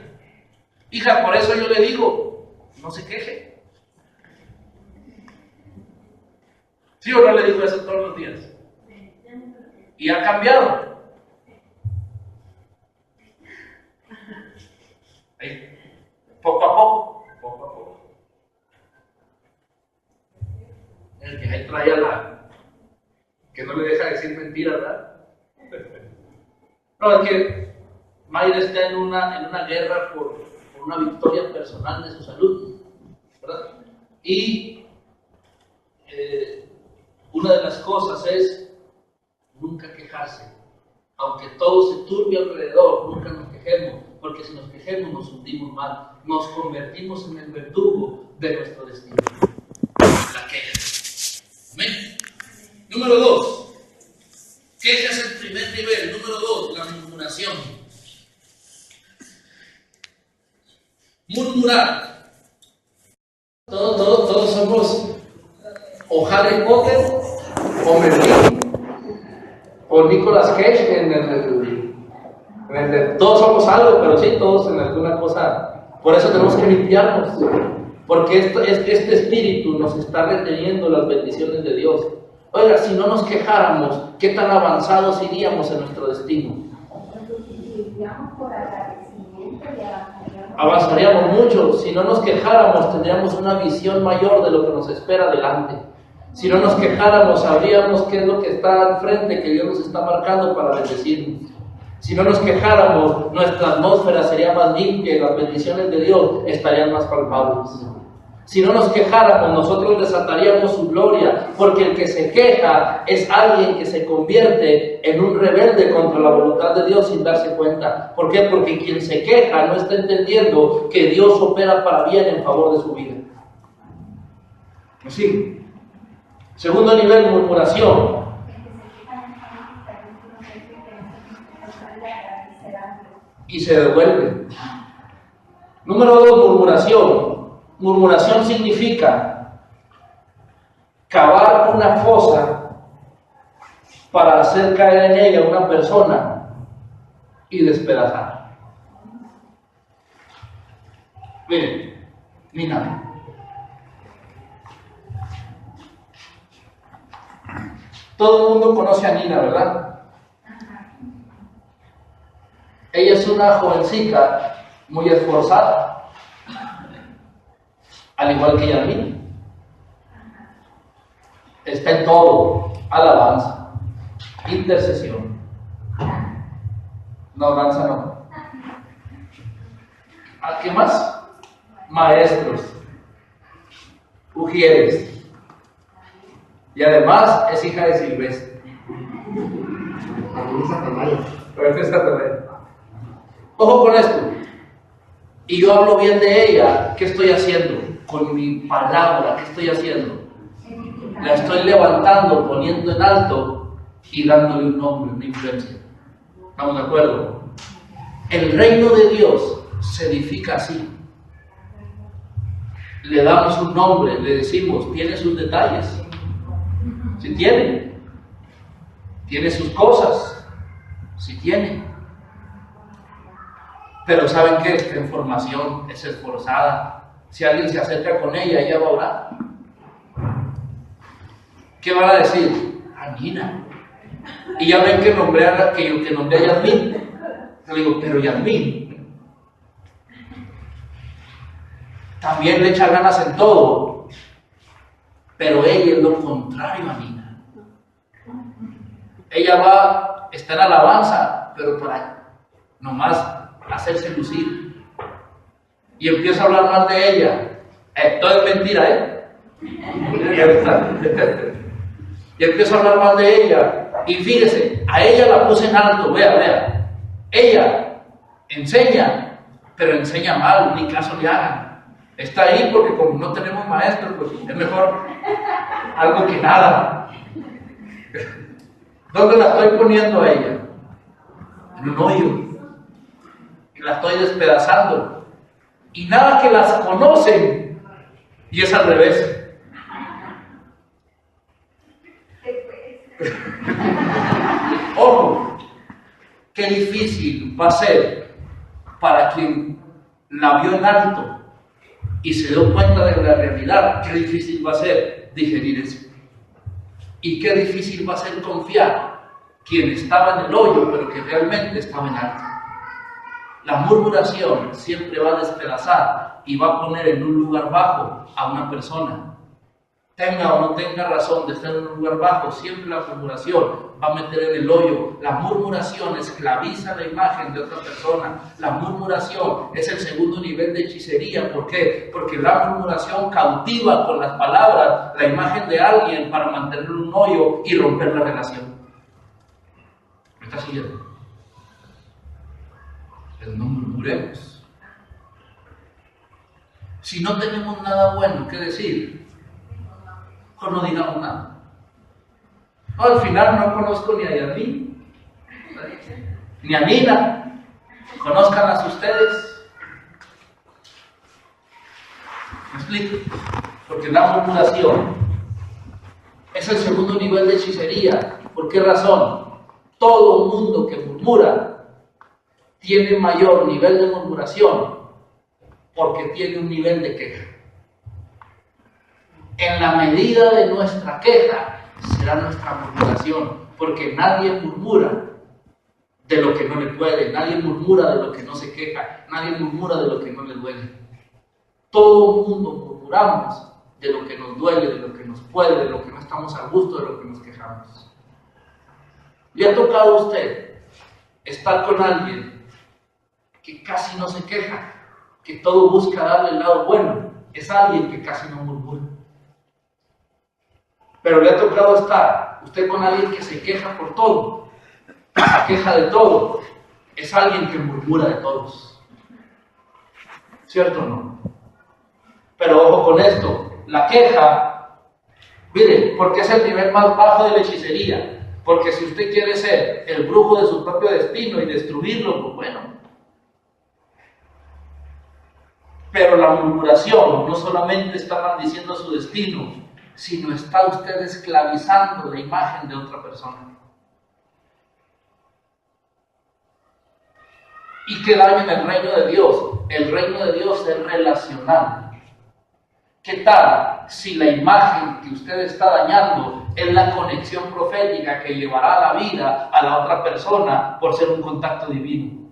Hija, por eso yo le digo, no se queje. ¿Sí o no le digo eso todos los días? Y ha cambiado. Poco a poco. El que ahí trae a la que no le deja decir mentiras, ¿verdad? No, es que Mayra está en una guerra por una victoria personal de su salud, ¿verdad? Y una de las cosas es nunca quejarse. Aunque todo se turbie alrededor, nunca nos quejemos, porque si nos quejemos nos hundimos mal, nos convertimos en el verdugo de nuestro destino. La queja. Amén. Número 2. Queja es el primer nivel. Número 2, la murmuración. Murmurar. Todos somos o Harry Potter o Merlín o Nicolas Cage todos somos algo, pero sí, todos en alguna cosa. Por eso tenemos que limpiarnos, porque este espíritu nos está reteniendo las bendiciones de Dios. Oiga, si no nos quejáramos, ¿qué tan avanzados iríamos en nuestro destino? Avanzaríamos mucho. Si no nos quejáramos, tendríamos una visión mayor de lo que nos espera adelante. Si no nos quejáramos, sabríamos qué es lo que está al frente, que Dios nos está marcando para bendecirnos. Si no nos quejáramos, nuestra atmósfera sería más limpia y las bendiciones de Dios estarían más palpables. Si no nos quejáramos, nosotros desataríamos su gloria, porque el que se queja es alguien que se convierte en un rebelde contra la voluntad de Dios sin darse cuenta. ¿Por qué? Porque quien se queja no está entendiendo que Dios opera para bien en favor de su vida. ¿Sí? Segundo nivel, murmuración. Y se devuelve. Número 2, murmuración. Murmuración significa cavar una fosa para hacer caer en ella a una persona y despedazar. Miren, Nina. Todo el mundo conoce a Nina, ¿verdad? Ella es una jovencita muy esforzada, al igual que Yasmín. Está en todo: alabanza, intercesión. No, danza no. ¿A qué más? Maestros, ujieres. Y además es hija de Silvestre. Ojo con esto. Y yo hablo bien de ella. ¿Qué estoy haciendo? Con mi palabra, ¿qué estoy haciendo? La estoy levantando, poniendo en alto y dándole un nombre, una influencia. ¿Estamos de acuerdo? El reino de Dios se edifica así. Le damos un nombre, le decimos, tiene sus detalles. Si tiene sus cosas, si tiene. Pero ¿saben qué? Esta información es esforzada. Si alguien se acerca con ella, ella va a orar. ¿Qué van a decir? Nina. Y ya ven que nombré a Yasmín. Yo digo, pero Yasmín también le echa ganas en todo, pero ella es lo contrario a Nina. Ella está en alabanza, pero para nomás hacerse lucir. Y empieza a hablar mal de ella. Todo es mentira, ¿eh? Y empieza a hablar mal de ella. Y fíjese, a ella la puse en alto, vea. Ella enseña, pero enseña mal, ni caso le hagan. Está ahí porque como no tenemos maestros, pues es mejor algo que nada. ¿Dónde la estoy poniendo a ella? En un hoyo. Y la estoy despedazando. Y nada que las conocen. Y es al revés. Ojo, qué difícil va a ser para quien la vio en alto y se dio cuenta de la realidad. Qué difícil va a ser digerir eso. Y qué difícil va a ser confiar quien estaba en el hoyo, pero que realmente estaba en alto. La murmuración siempre va a despedazar y va a poner en un lugar bajo a una persona. Tenga o no tenga razón de estar en un lugar bajo, siempre la murmuración va a meter en el hoyo. La murmuración esclaviza la imagen de otra persona. La murmuración es el segundo nivel de hechicería. ¿Por qué? Porque la murmuración cautiva con las palabras la imagen de alguien para mantener un hoyo y romper la relación. ¿Me está siguiendo? Pero no murmuremos. Si no tenemos nada bueno que decir, o no digamos nada. No, al final no conozco ni a Yasmín, ni a Nina. Conózcanlas ustedes. ¿Me explico? Porque la murmuración es el segundo nivel de hechicería. ¿Por qué razón? Todo mundo que murmura tiene mayor nivel de murmuración porque tiene un nivel de queja. En la medida de nuestra queja será nuestra murmuración, porque nadie murmura de lo que no le puede, nadie murmura de lo que no se queja, nadie murmura de lo que no le duele. Todo el mundo murmuramos de lo que nos duele, de lo que nos puede, de lo que no estamos a gusto, de lo que nos quejamos. ¿Le ha tocado a usted estar con alguien que casi no se queja, que todo busca darle el lado bueno? Es alguien que casi no murmura. Pero le ha tocado estar usted con alguien que se queja por todo, se queja de todo. Es alguien que murmura de todos. ¿Cierto o no? Pero ojo con esto, la queja, miren, porque es el nivel más bajo de la hechicería. Porque si usted quiere ser el brujo de su propio destino y destruirlo, pues bueno. Pero la murmuración no solamente está maldiciendo su destino, sino está usted esclavizando la imagen de otra persona. ¿Y qué daño en el reino de Dios? El reino de Dios es relacional. ¿Qué tal si la imagen que usted está dañando es la conexión profética que llevará la vida a la otra persona por ser un contacto divino?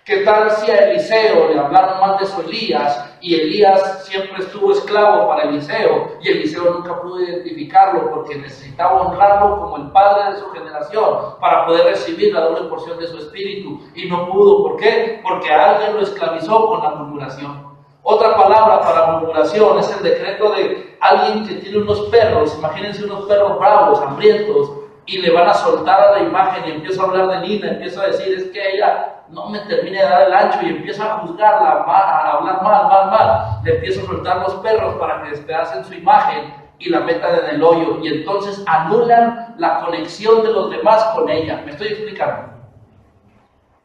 ¿Qué tal si a Eliseo le hablaron mal de su Elías y Elías siempre estuvo esclavo para Eliseo y Eliseo nunca pudo identificarlo porque necesitaba honrarlo como el padre de su generación para poder recibir la doble porción de su espíritu y no pudo? ¿Por qué? Porque alguien lo esclavizó con la murmuración. Otra palabra para murmuración es el decreto de alguien que tiene unos perros. Imagínense unos perros bravos, hambrientos, y le van a soltar a la imagen y empieza a hablar de Nina, empieza a decir, es que ella no me termine de dar el ancho, y empieza a juzgarla, a hablar mal, le empieza a soltar los perros para que despedacen su imagen y la metan en el hoyo, y entonces anulan la conexión de los demás con ella. ¿Me estoy explicando?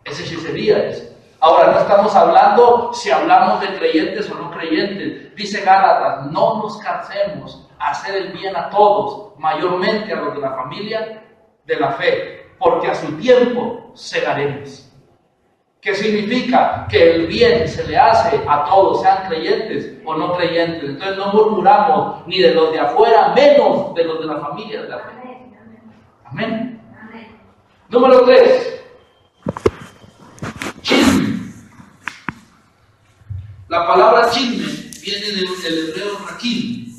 Esa hechicería es. Ahora, no estamos hablando si hablamos de creyentes o no creyentes. Dice Gálatas, no nos cansemos a hacer el bien a todos, mayormente a los de la familia de la fe, porque a su tiempo segaremos. ¿Qué significa? Que el bien se le hace a todos, sean creyentes o no creyentes. Entonces no murmuramos ni de los de afuera, menos de los de la familia de la fe. Amén. Número 3. Chisme. La palabra chisme viene del hebreo raquil.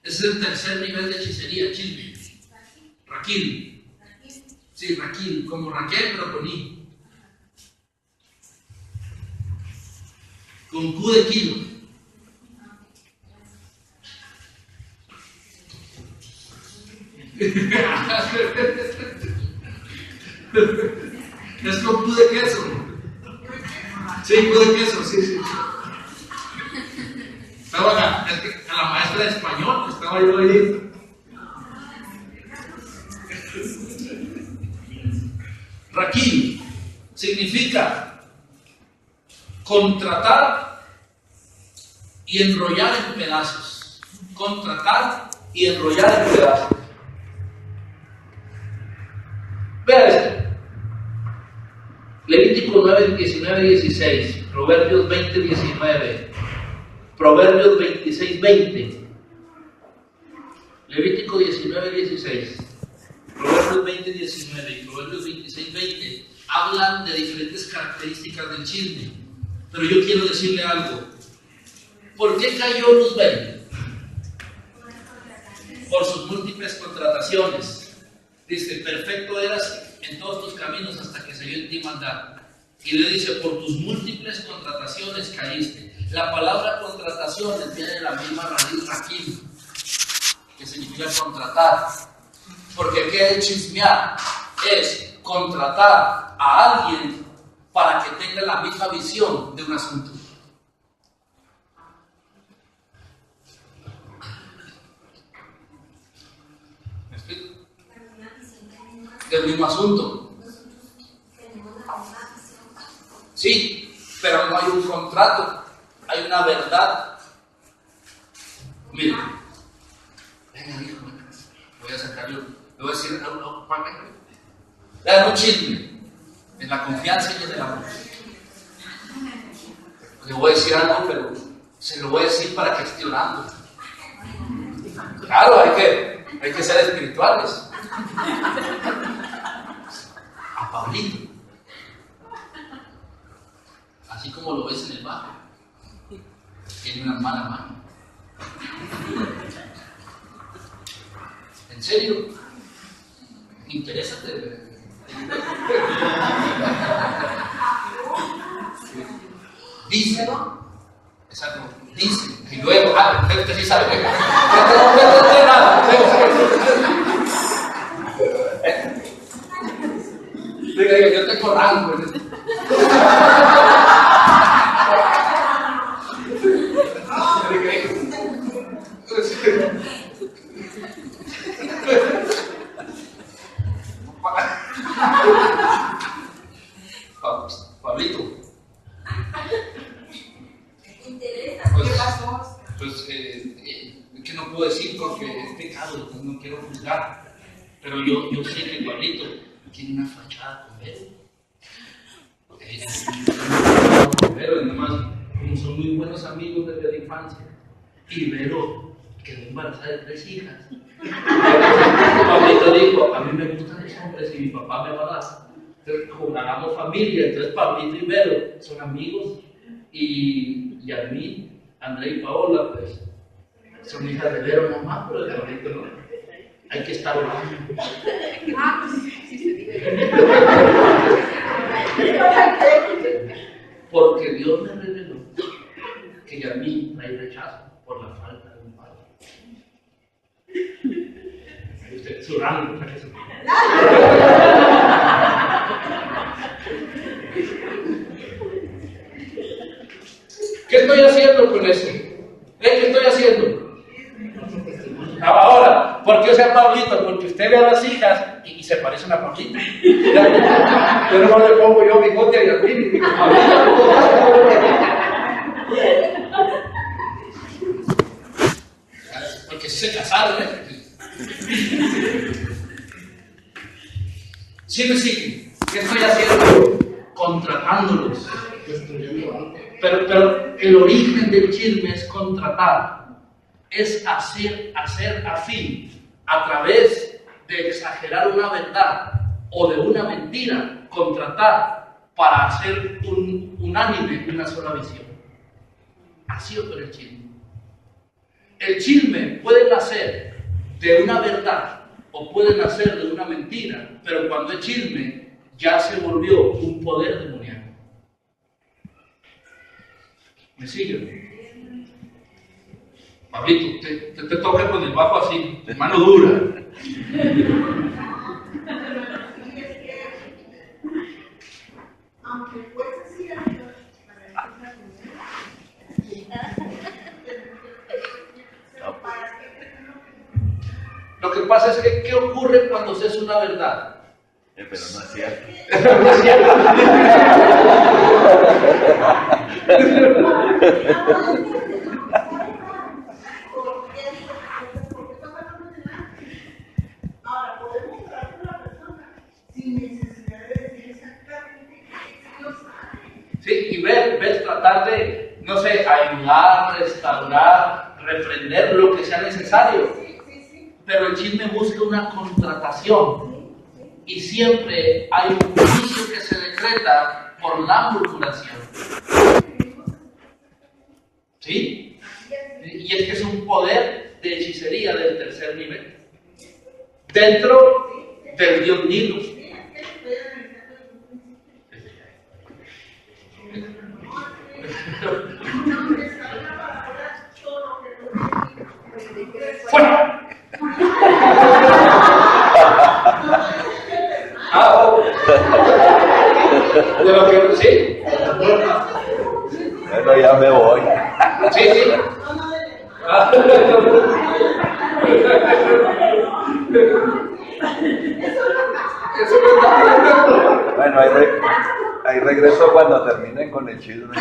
Es el tercer nivel de hechicería, chisme. Raquil. Sí, Raquel, como Raquel, pero con I. Con Q de kilo. Es con Q de queso. Sí, Q de queso, sí. Estaba acá, es que a la maestra de español estaba yo ahí. Raquil significa contratar y enrollar en pedazos. Contratar y enrollar en pedazos. Vea esto. Levítico 9, 19, 16. Proverbios 20, 19. Proverbios 26, 20. Levítico 19, 16. Proverbios 20, 19 y Proverbios 26, 20 hablan de diferentes características del chisme. Pero yo quiero decirle algo. ¿Por qué cayó Luzbel? Por sus múltiples contrataciones. Dice, perfecto eras en todos tus caminos hasta que se dio en ti maldad. Y le dice, por tus múltiples contrataciones caíste. La palabra contrataciones viene de la misma raíz raquil, que significa contratar. Porque ¿qué es chismear? Es contratar a alguien para que tenga la misma visión de un asunto. ¿Me explico? Del mismo asunto. Sí, pero no hay un contrato, hay una verdad. Mire, venga, hijo, voy a sacarlo. Le voy a decir, no, le un chisme en la confianza y en el amor. Le voy a decir algo, pero se lo voy a decir para que esté orando. Claro, hay que ser espirituales. A Pablito, así como lo ves en el barrio, tiene una mala mano. ¿En serio? Interésate. Dice, exacto, dice, y luego, usted sí sabe, no nada. Diga, yo tengo rango. Pablito, yo sé que Pablito tiene una fachada con Vero. Pero además, como son muy buenos amigos desde la infancia, y Vero quedó embarazada de 3 hijas. Pablito dijo, a mí me gustan los hombres y mi papá me va a dar. Entonces, hagamos familia. Entonces, Pablito y Vero son amigos, y a mí, André y Paola, pues, son hijas de Vero nada más, pero de Pablito no. Hay que estar orando. Ah, pues sí, se dice. Porque Dios me reveló que a mí no hay rechazo por la falta de un padre. Usted sudando, ¿para qué se ¿Qué estoy haciendo con eso? ¿Qué estoy haciendo? Ahora, ¿por qué sea Pablito? Porque usted ve a las hijas y se parecen a Pablito. Yo no le pongo yo bigote a Yasmín y digo, porque si se casaron, ¿Sí me siguen? ¿Qué estoy haciendo? Contratándolos. Pero el origen del chisme es contratar. Es hacer afín a través de exagerar una verdad o de una mentira, contratar para hacer unánime una sola visión. Así opera el chisme. El chisme puede nacer de una verdad o puede nacer de una mentira, pero cuando es chisme ya se volvió un poder demoníaco. ¿Me siguen? Pablito, te toca con el bajo así, mano dura. Aunque fuese cierto, Lo que pasa es que, ¿qué ocurre cuando se hace una verdad? Pero no es cierto. No es cierto. ahora podemos hablar con la persona sin necesidad de decir exactamente qué Dios sabe. Sí, y ver, tratar de, no sé, ayudar, restaurar, reprender lo que sea necesario. Pero el chisme busca una contratación. Y siempre hay un juicio que se decreta por la murmuración. ¿Sí? Y es que es un poder de hechicería del tercer nivel. Dentro del dios Nilo. ¡Fuera! De lo que sí. Bueno, ya me voy. Sí, sí. Bueno, ahí regreso cuando terminen con el chisme.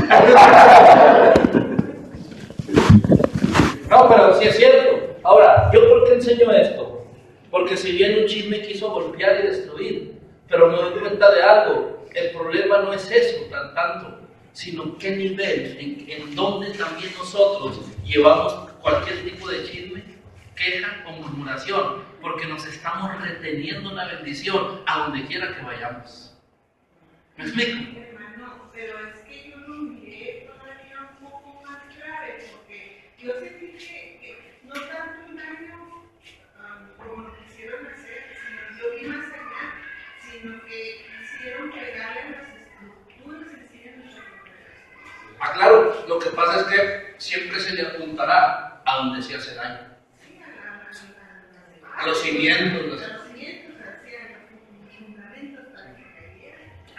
No, pero sí es cierto. Ahora, ¿yo por qué enseño esto? Porque si bien un chisme quiso golpear y destruir, pero me doy cuenta de algo. El problema no es eso tanto, sino qué nivel, en donde también nosotros llevamos cualquier tipo de chisme, queja o murmuración, porque nos estamos reteniendo la bendición a donde quiera que vayamos. ¿Me explico? Hermano, pero es que yo lo miré todavía un poco más grave, porque yo sentí que no tanto un daño como lo quisieron hacer, sino yo vi más allá, sino que quisieron pegarle las estructuras que siguen nuestra congregación. Ah, claro, lo que pasa es que siempre se le apuntará a donde se hace daño. A los cimientos.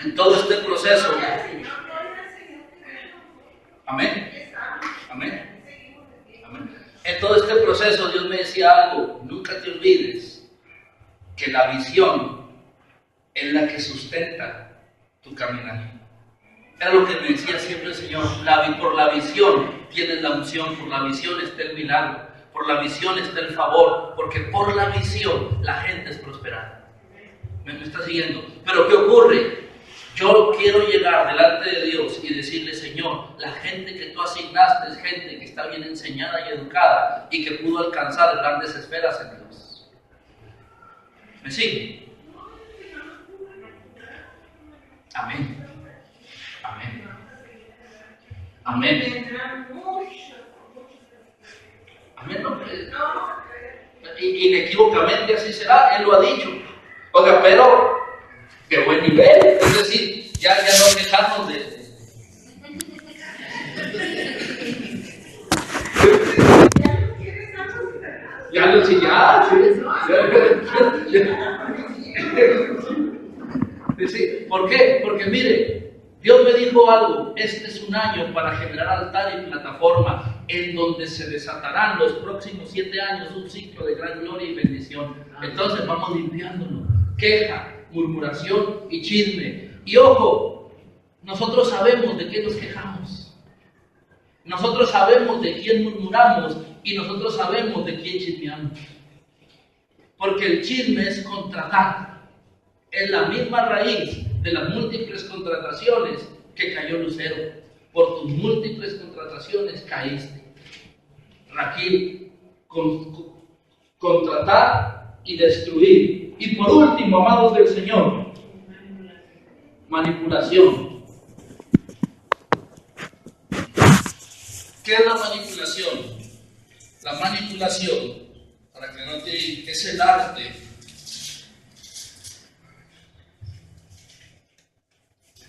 En todo este proceso. Amén. Amén. Amén. En todo este proceso Dios me decía algo. Nunca te olvides que la visión es la que sustenta tu caminar. Era lo que me decía siempre el Señor. Por la visión tienes la unción, por la visión está el milagro. Por la visión está el favor, porque por la visión la gente es prosperada. ¿Me está siguiendo? Pero ¿qué ocurre? Yo quiero llegar delante de Dios y decirle, Señor, la gente que tú asignaste es gente que está bien enseñada y educada y que pudo alcanzar grandes esferas en Dios. ¿Me sigue? Amén. Amén. Amén. Amén. Inequívocamente así será, Él lo ha dicho. Oiga, pero qué buen nivel. Es decir, ya no quejarnos de. Ya lo sí, ya. Sí. ¿Por qué? Porque mire, Dios me dijo algo. Este es un año para generar altar y plataforma en donde se desatarán los próximos 7 años un ciclo de gran gloria y bendición. Entonces vamos limpiándolo. Queja, murmuración y chisme. Y ojo, nosotros sabemos de qué nos quejamos. Nosotros sabemos de quién murmuramos y nosotros sabemos de quién chismeamos. Porque el chisme es contratar. Es la misma raíz de las múltiples contrataciones que cayó Lucero. Por tus múltiples contrataciones caíste. Raquel, contratar y destruir. Y por último, amados del Señor, manipulación. ¿Qué es la manipulación? La manipulación, para que no te es el arte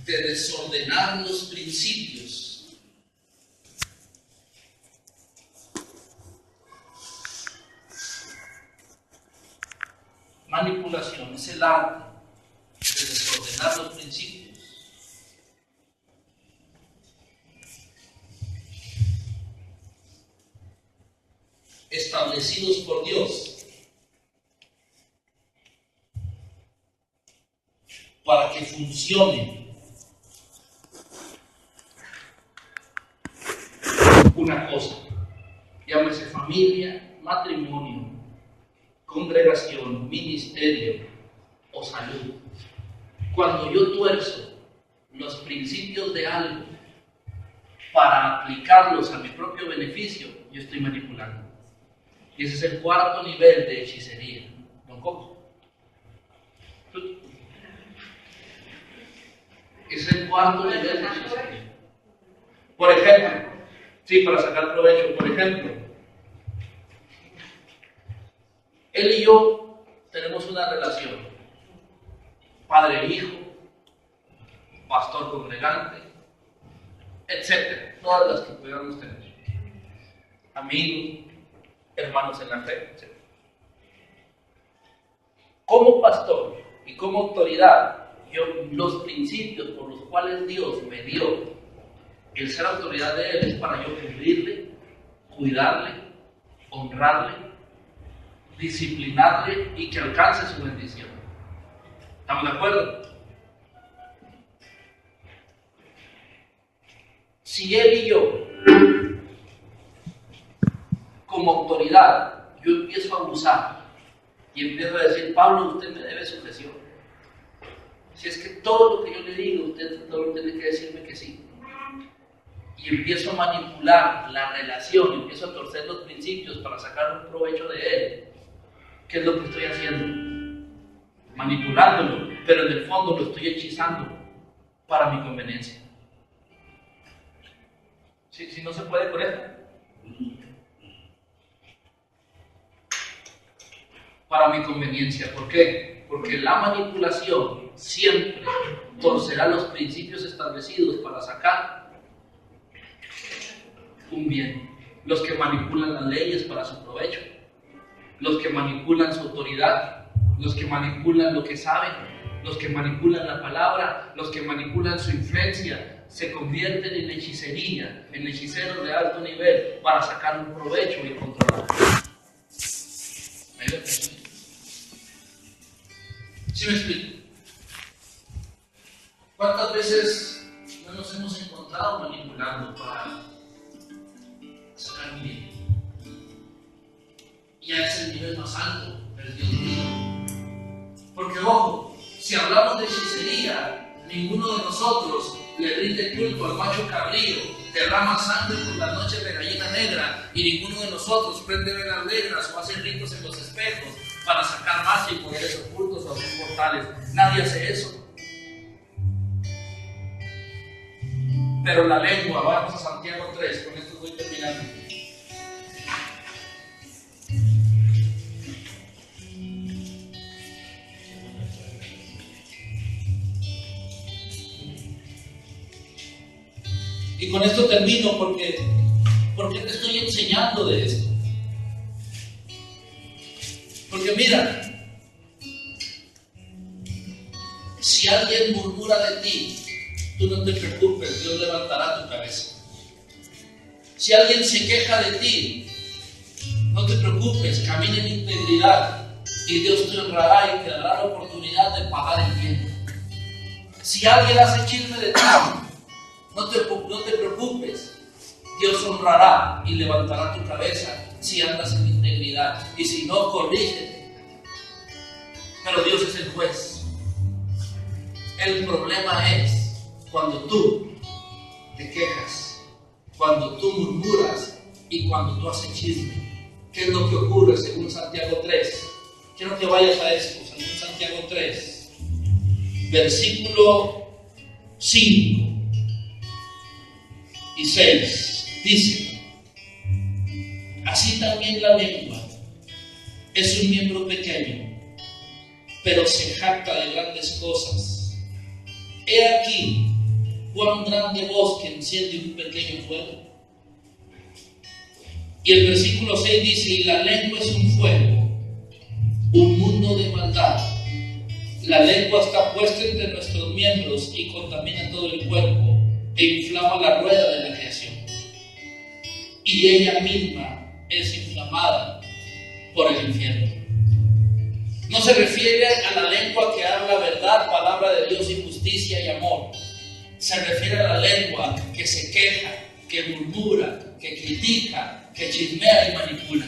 de desordenar los principios. Manipulación es el arte de desordenar los principios. Establecidos por Dios para que funcionen una cosa, llámese familia, matrimonio, congregación, ministerio o salud. Cuando yo tuerzo los principios de algo para aplicarlos a mi propio beneficio, yo estoy manipulando. Y ese es el 4º nivel de hechicería. ¿Don Coco? Ese es el 4º nivel de hechicería. Por ejemplo, sí, para sacar provecho, por ejemplo, él y yo tenemos una relación, padre e hijo, pastor congregante, etcétera, todas las que podamos tener, amigos, hermanos en la fe, etc. Como pastor y como autoridad, los principios por los cuales Dios me dio el ser autoridad de Él es para yo cumplirle, cuidarle, honrarle, disciplinarle y que alcance su bendición. ¿Estamos de acuerdo? Si Él y yo, como autoridad, yo empiezo a abusar y empiezo a decir, Pablo, usted me debe sujeción. Si es que todo lo que yo le digo, usted solo tiene que decirme que sí. Y empiezo a manipular la relación, empiezo a torcer los principios para sacar un provecho de él. ¿Qué es lo que estoy haciendo? Manipulándolo, pero en el fondo lo estoy hechizando para mi conveniencia. Si no se puede con esto. Para mi conveniencia. ¿Por qué? Porque la manipulación siempre torcerá los principios establecidos para sacar un bien. Los que manipulan las leyes para su provecho, los que manipulan su autoridad, los que manipulan lo que saben, los que manipulan la palabra, los que manipulan su influencia, se convierten en hechicería, en hechiceros de alto nivel para sacar un provecho y controlar. ¿Sí me explico? ¿Cuántas veces no nos hemos encontrado manipulando para sacar un bien? ya es el nivel más alto del Dios Nilo. Porque ojo, si hablamos de hechicería, ninguno de nosotros le rinde culto al macho cabrío, derrama sangre por las noches de gallina negra, y ninguno de nosotros prende velas negras o hace ritos en los espejos para sacar magia y poderes ocultos a sus portales. Nadie hace eso. Pero la lengua, vamos a Santiago 3, con esto voy terminando. Y con esto termino porque te estoy enseñando de esto. Porque mira, si alguien murmura de ti, tú no te preocupes, Dios levantará tu cabeza. Si alguien se queja de ti, no te preocupes, camina en integridad y Dios te honrará y te dará la oportunidad de pagar el tiempo. Si alguien hace chisme de ti, no te preocupes, Dios honrará y levantará tu cabeza si andas en integridad, y si no, corrígete. Pero Dios es el juez. El problema es cuando tú te quejas, cuando tú murmuras y cuando tú haces chisme. ¿Qué es lo que ocurre según Santiago 3? Quiero que vayas a esto, según Santiago 3, versículo 5 y 6, dice: así también la lengua es un miembro pequeño, pero se jacta de grandes cosas. He aquí cuán grande bosque enciende un pequeño fuego. Y el versículo 6 dice: y la lengua es un fuego, un mundo de maldad. La lengua está puesta entre nuestros miembros y contamina todo el cuerpo e inflama la rueda de la creación. Y ella misma es inflamada por el infierno. No se refiere a la lengua que habla verdad, palabra de Dios y justicia y amor. Se refiere a la lengua que se queja, que murmura, que critica, que chismea y manipula.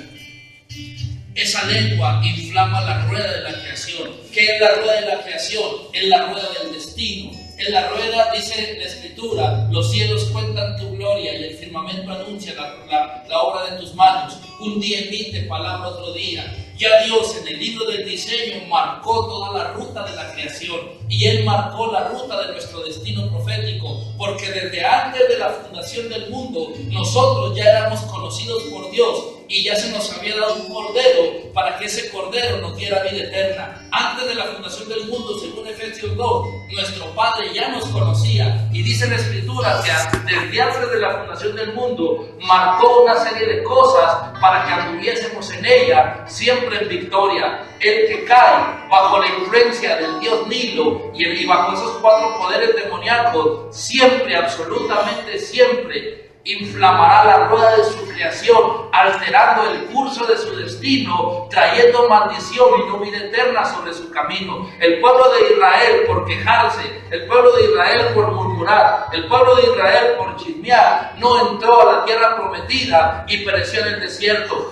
Esa lengua inflama la rueda de la creación. ¿Qué es la rueda de la creación? Es la rueda del destino. En la rueda, dice la Escritura, los cielos cuentan tu gloria y el firmamento anuncia la obra de tus manos. Un día emite palabra otro día. Ya Dios en el libro del diseño marcó toda la ruta de la creación, y Él marcó la ruta de nuestro destino profético, porque desde antes de la fundación del mundo nosotros ya éramos conocidos por Dios y ya se nos había dado un cordero para que ese cordero nos diera vida eterna. Antes de la fundación del mundo, según Efesios 2, nuestro Padre ya nos conocía, y dice la Escritura que desde antes de la fundación del mundo marcó una serie de cosas para que anduviésemos en ella siempre en victoria. El que cae bajo la influencia del dios Nilo y bajo esos 4 poderes demoníacos, siempre, absolutamente siempre, inflamará la rueda de su creación, alterando el curso de su destino, trayendo maldición y no vida eterna sobre su camino. El pueblo de Israel por quejarse, el pueblo de Israel por murmurar, el pueblo de Israel por chismear, no entró a la tierra prometida y pereció en el desierto.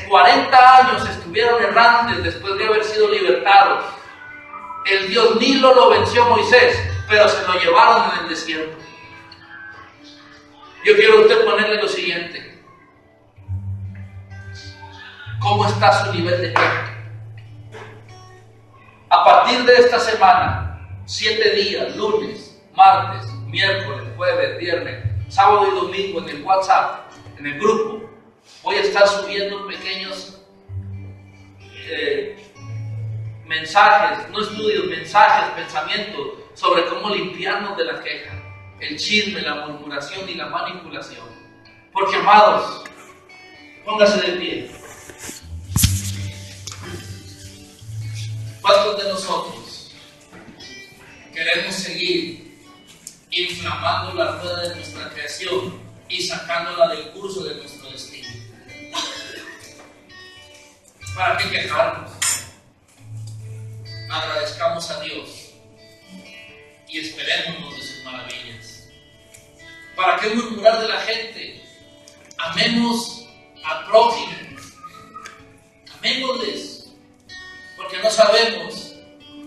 40 años estuvieron errantes después de haber sido libertados. El dios Nilo lo venció a Moisés, pero se lo llevaron en el desierto. Yo quiero a usted ponerle lo siguiente: ¿cómo está su nivel de queja? A partir de esta semana, 7 días, lunes, martes, miércoles, jueves, viernes, sábado y domingo, en el WhatsApp, en el grupo, voy a estar subiendo pequeños mensajes, no estudios, mensajes, pensamientos sobre cómo limpiarnos de la queja, el chisme, la murmuración y la manipulación. Porque, amados, póngase de pie. ¿Cuántos de nosotros queremos seguir inflamando la rueda de nuestra creación y sacándola del curso de nuestro destino? ¿Para qué quejarnos? Agradezcamos a Dios y esperémonos de sus maravillas. ¿Para qué murmurar de la gente? Amemos al prójimo. Amémosles, porque no sabemos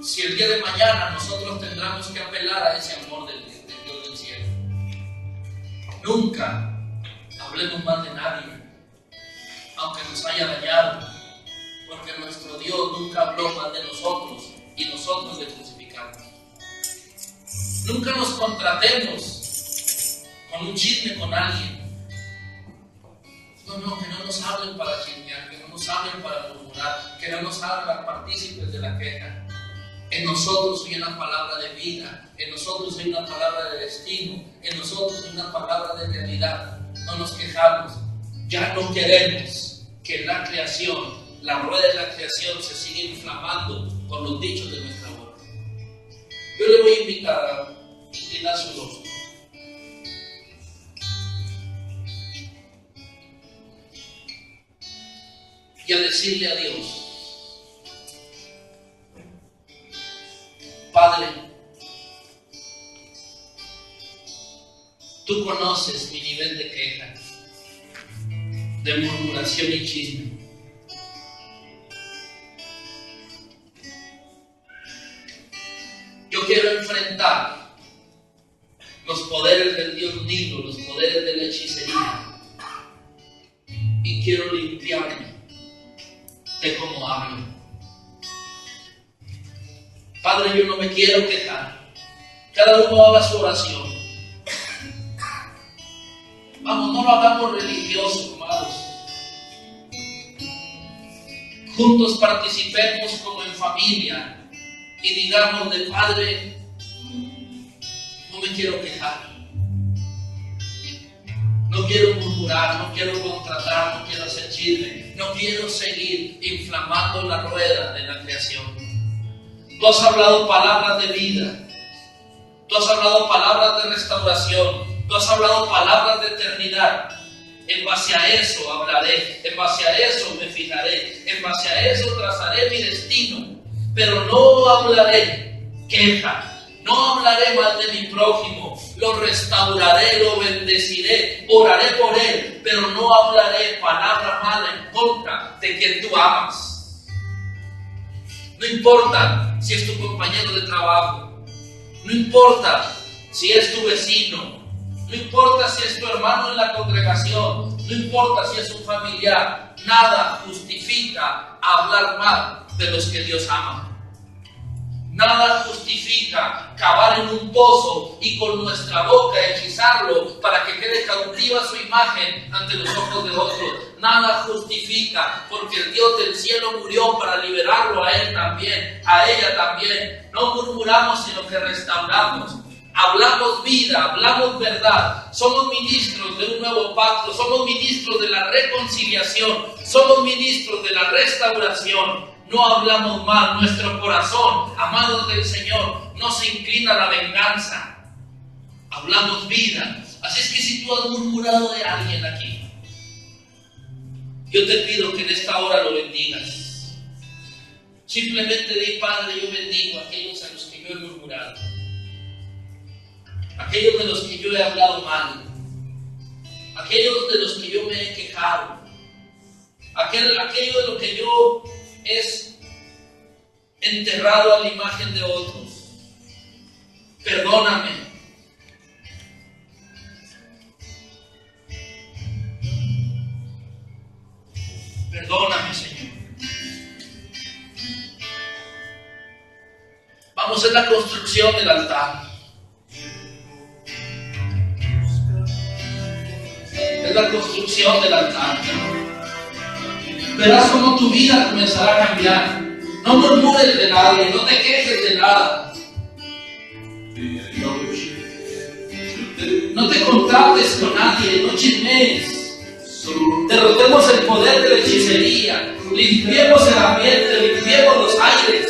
si el día de mañana nosotros tendremos que apelar a ese amor del Dios del cielo. Nunca hablemos mal de nadie, aunque nos haya dañado, porque nuestro Dios nunca habló mal de nosotros y nosotros le crucificamos. Nunca nos contratemos con un chisme con alguien. No, que no nos hablen para chismear, que no nos hablen para murmurar, que no nos hagan partícipes de la queja. En nosotros hay una palabra de vida, en nosotros hay una palabra de destino, en nosotros hay una palabra de realidad. No nos quejamos, ya no queremos que la creación, la rueda de la creación se siga inflamando por los dichos de nuestra boca. Yo le voy a invitar a inclinar su rostro y a decirle a Dios: Padre, tú conoces mi nivel de queja, de murmuración y chisme. Yo quiero enfrentar los poderes del Dios Nilo, los poderes de la hechicería, y quiero limpiarme de cómo hablo. Padre, yo no me quiero quejar. Cada uno haga su oración. Vamos, no lo hagamos religioso, amados. Juntos participemos como en familia y digamos de Padre, no me quiero quejar. No quiero murmurar, no quiero contratar, no quiero hacer chisme, no quiero seguir inflamando la rueda de la creación. Tú has hablado palabras de vida, tú has hablado palabras de restauración, tú has hablado palabras de eternidad. En base a eso hablaré, en base a eso me fijaré, en base a eso trazaré mi destino. Pero no hablaré queja, no hablaré mal de mi prójimo, lo restauraré, lo bendeciré, oraré por él, pero no hablaré palabra mala en contra de quien tú amas. No importa si es tu compañero de trabajo, no importa si es tu vecino, no importa si es tu hermano en la congregación, no importa si es un familiar, nada justifica hablar mal de los que Dios ama. Nada justifica cavar en un pozo y con nuestra boca hechizarlo para que quede cautiva su imagen ante los ojos de otros. Nada justifica, porque el Dios del cielo murió para liberarlo a él también, a ella también. No murmuramos, sino que restauramos. Hablamos vida, hablamos verdad. Somos ministros de un nuevo pacto, somos ministros de la reconciliación, somos ministros de la restauración. No hablamos mal, nuestro corazón, amados del Señor, no se inclina a la venganza. Hablamos vida. Así es que si tú has murmurado de alguien aquí, yo te pido que en esta hora lo bendigas. Simplemente di: Padre, yo bendigo a aquellos a los que yo he murmurado, aquellos de los que yo he hablado mal, aquellos de los que yo me he quejado, aquello de lo que yo es enterrado a la imagen de otros. Perdóname. Perdóname, Señor. Vamos a hacer la construcción del altar. Es la construcción del altar. Verás cómo tu vida comenzará a cambiar. No murmures de nadie, no te quejes de nada. No te contrates con nadie, no chismees. Derrotemos el poder de la hechicería. Limpiemos el ambiente, limpiemos los aires.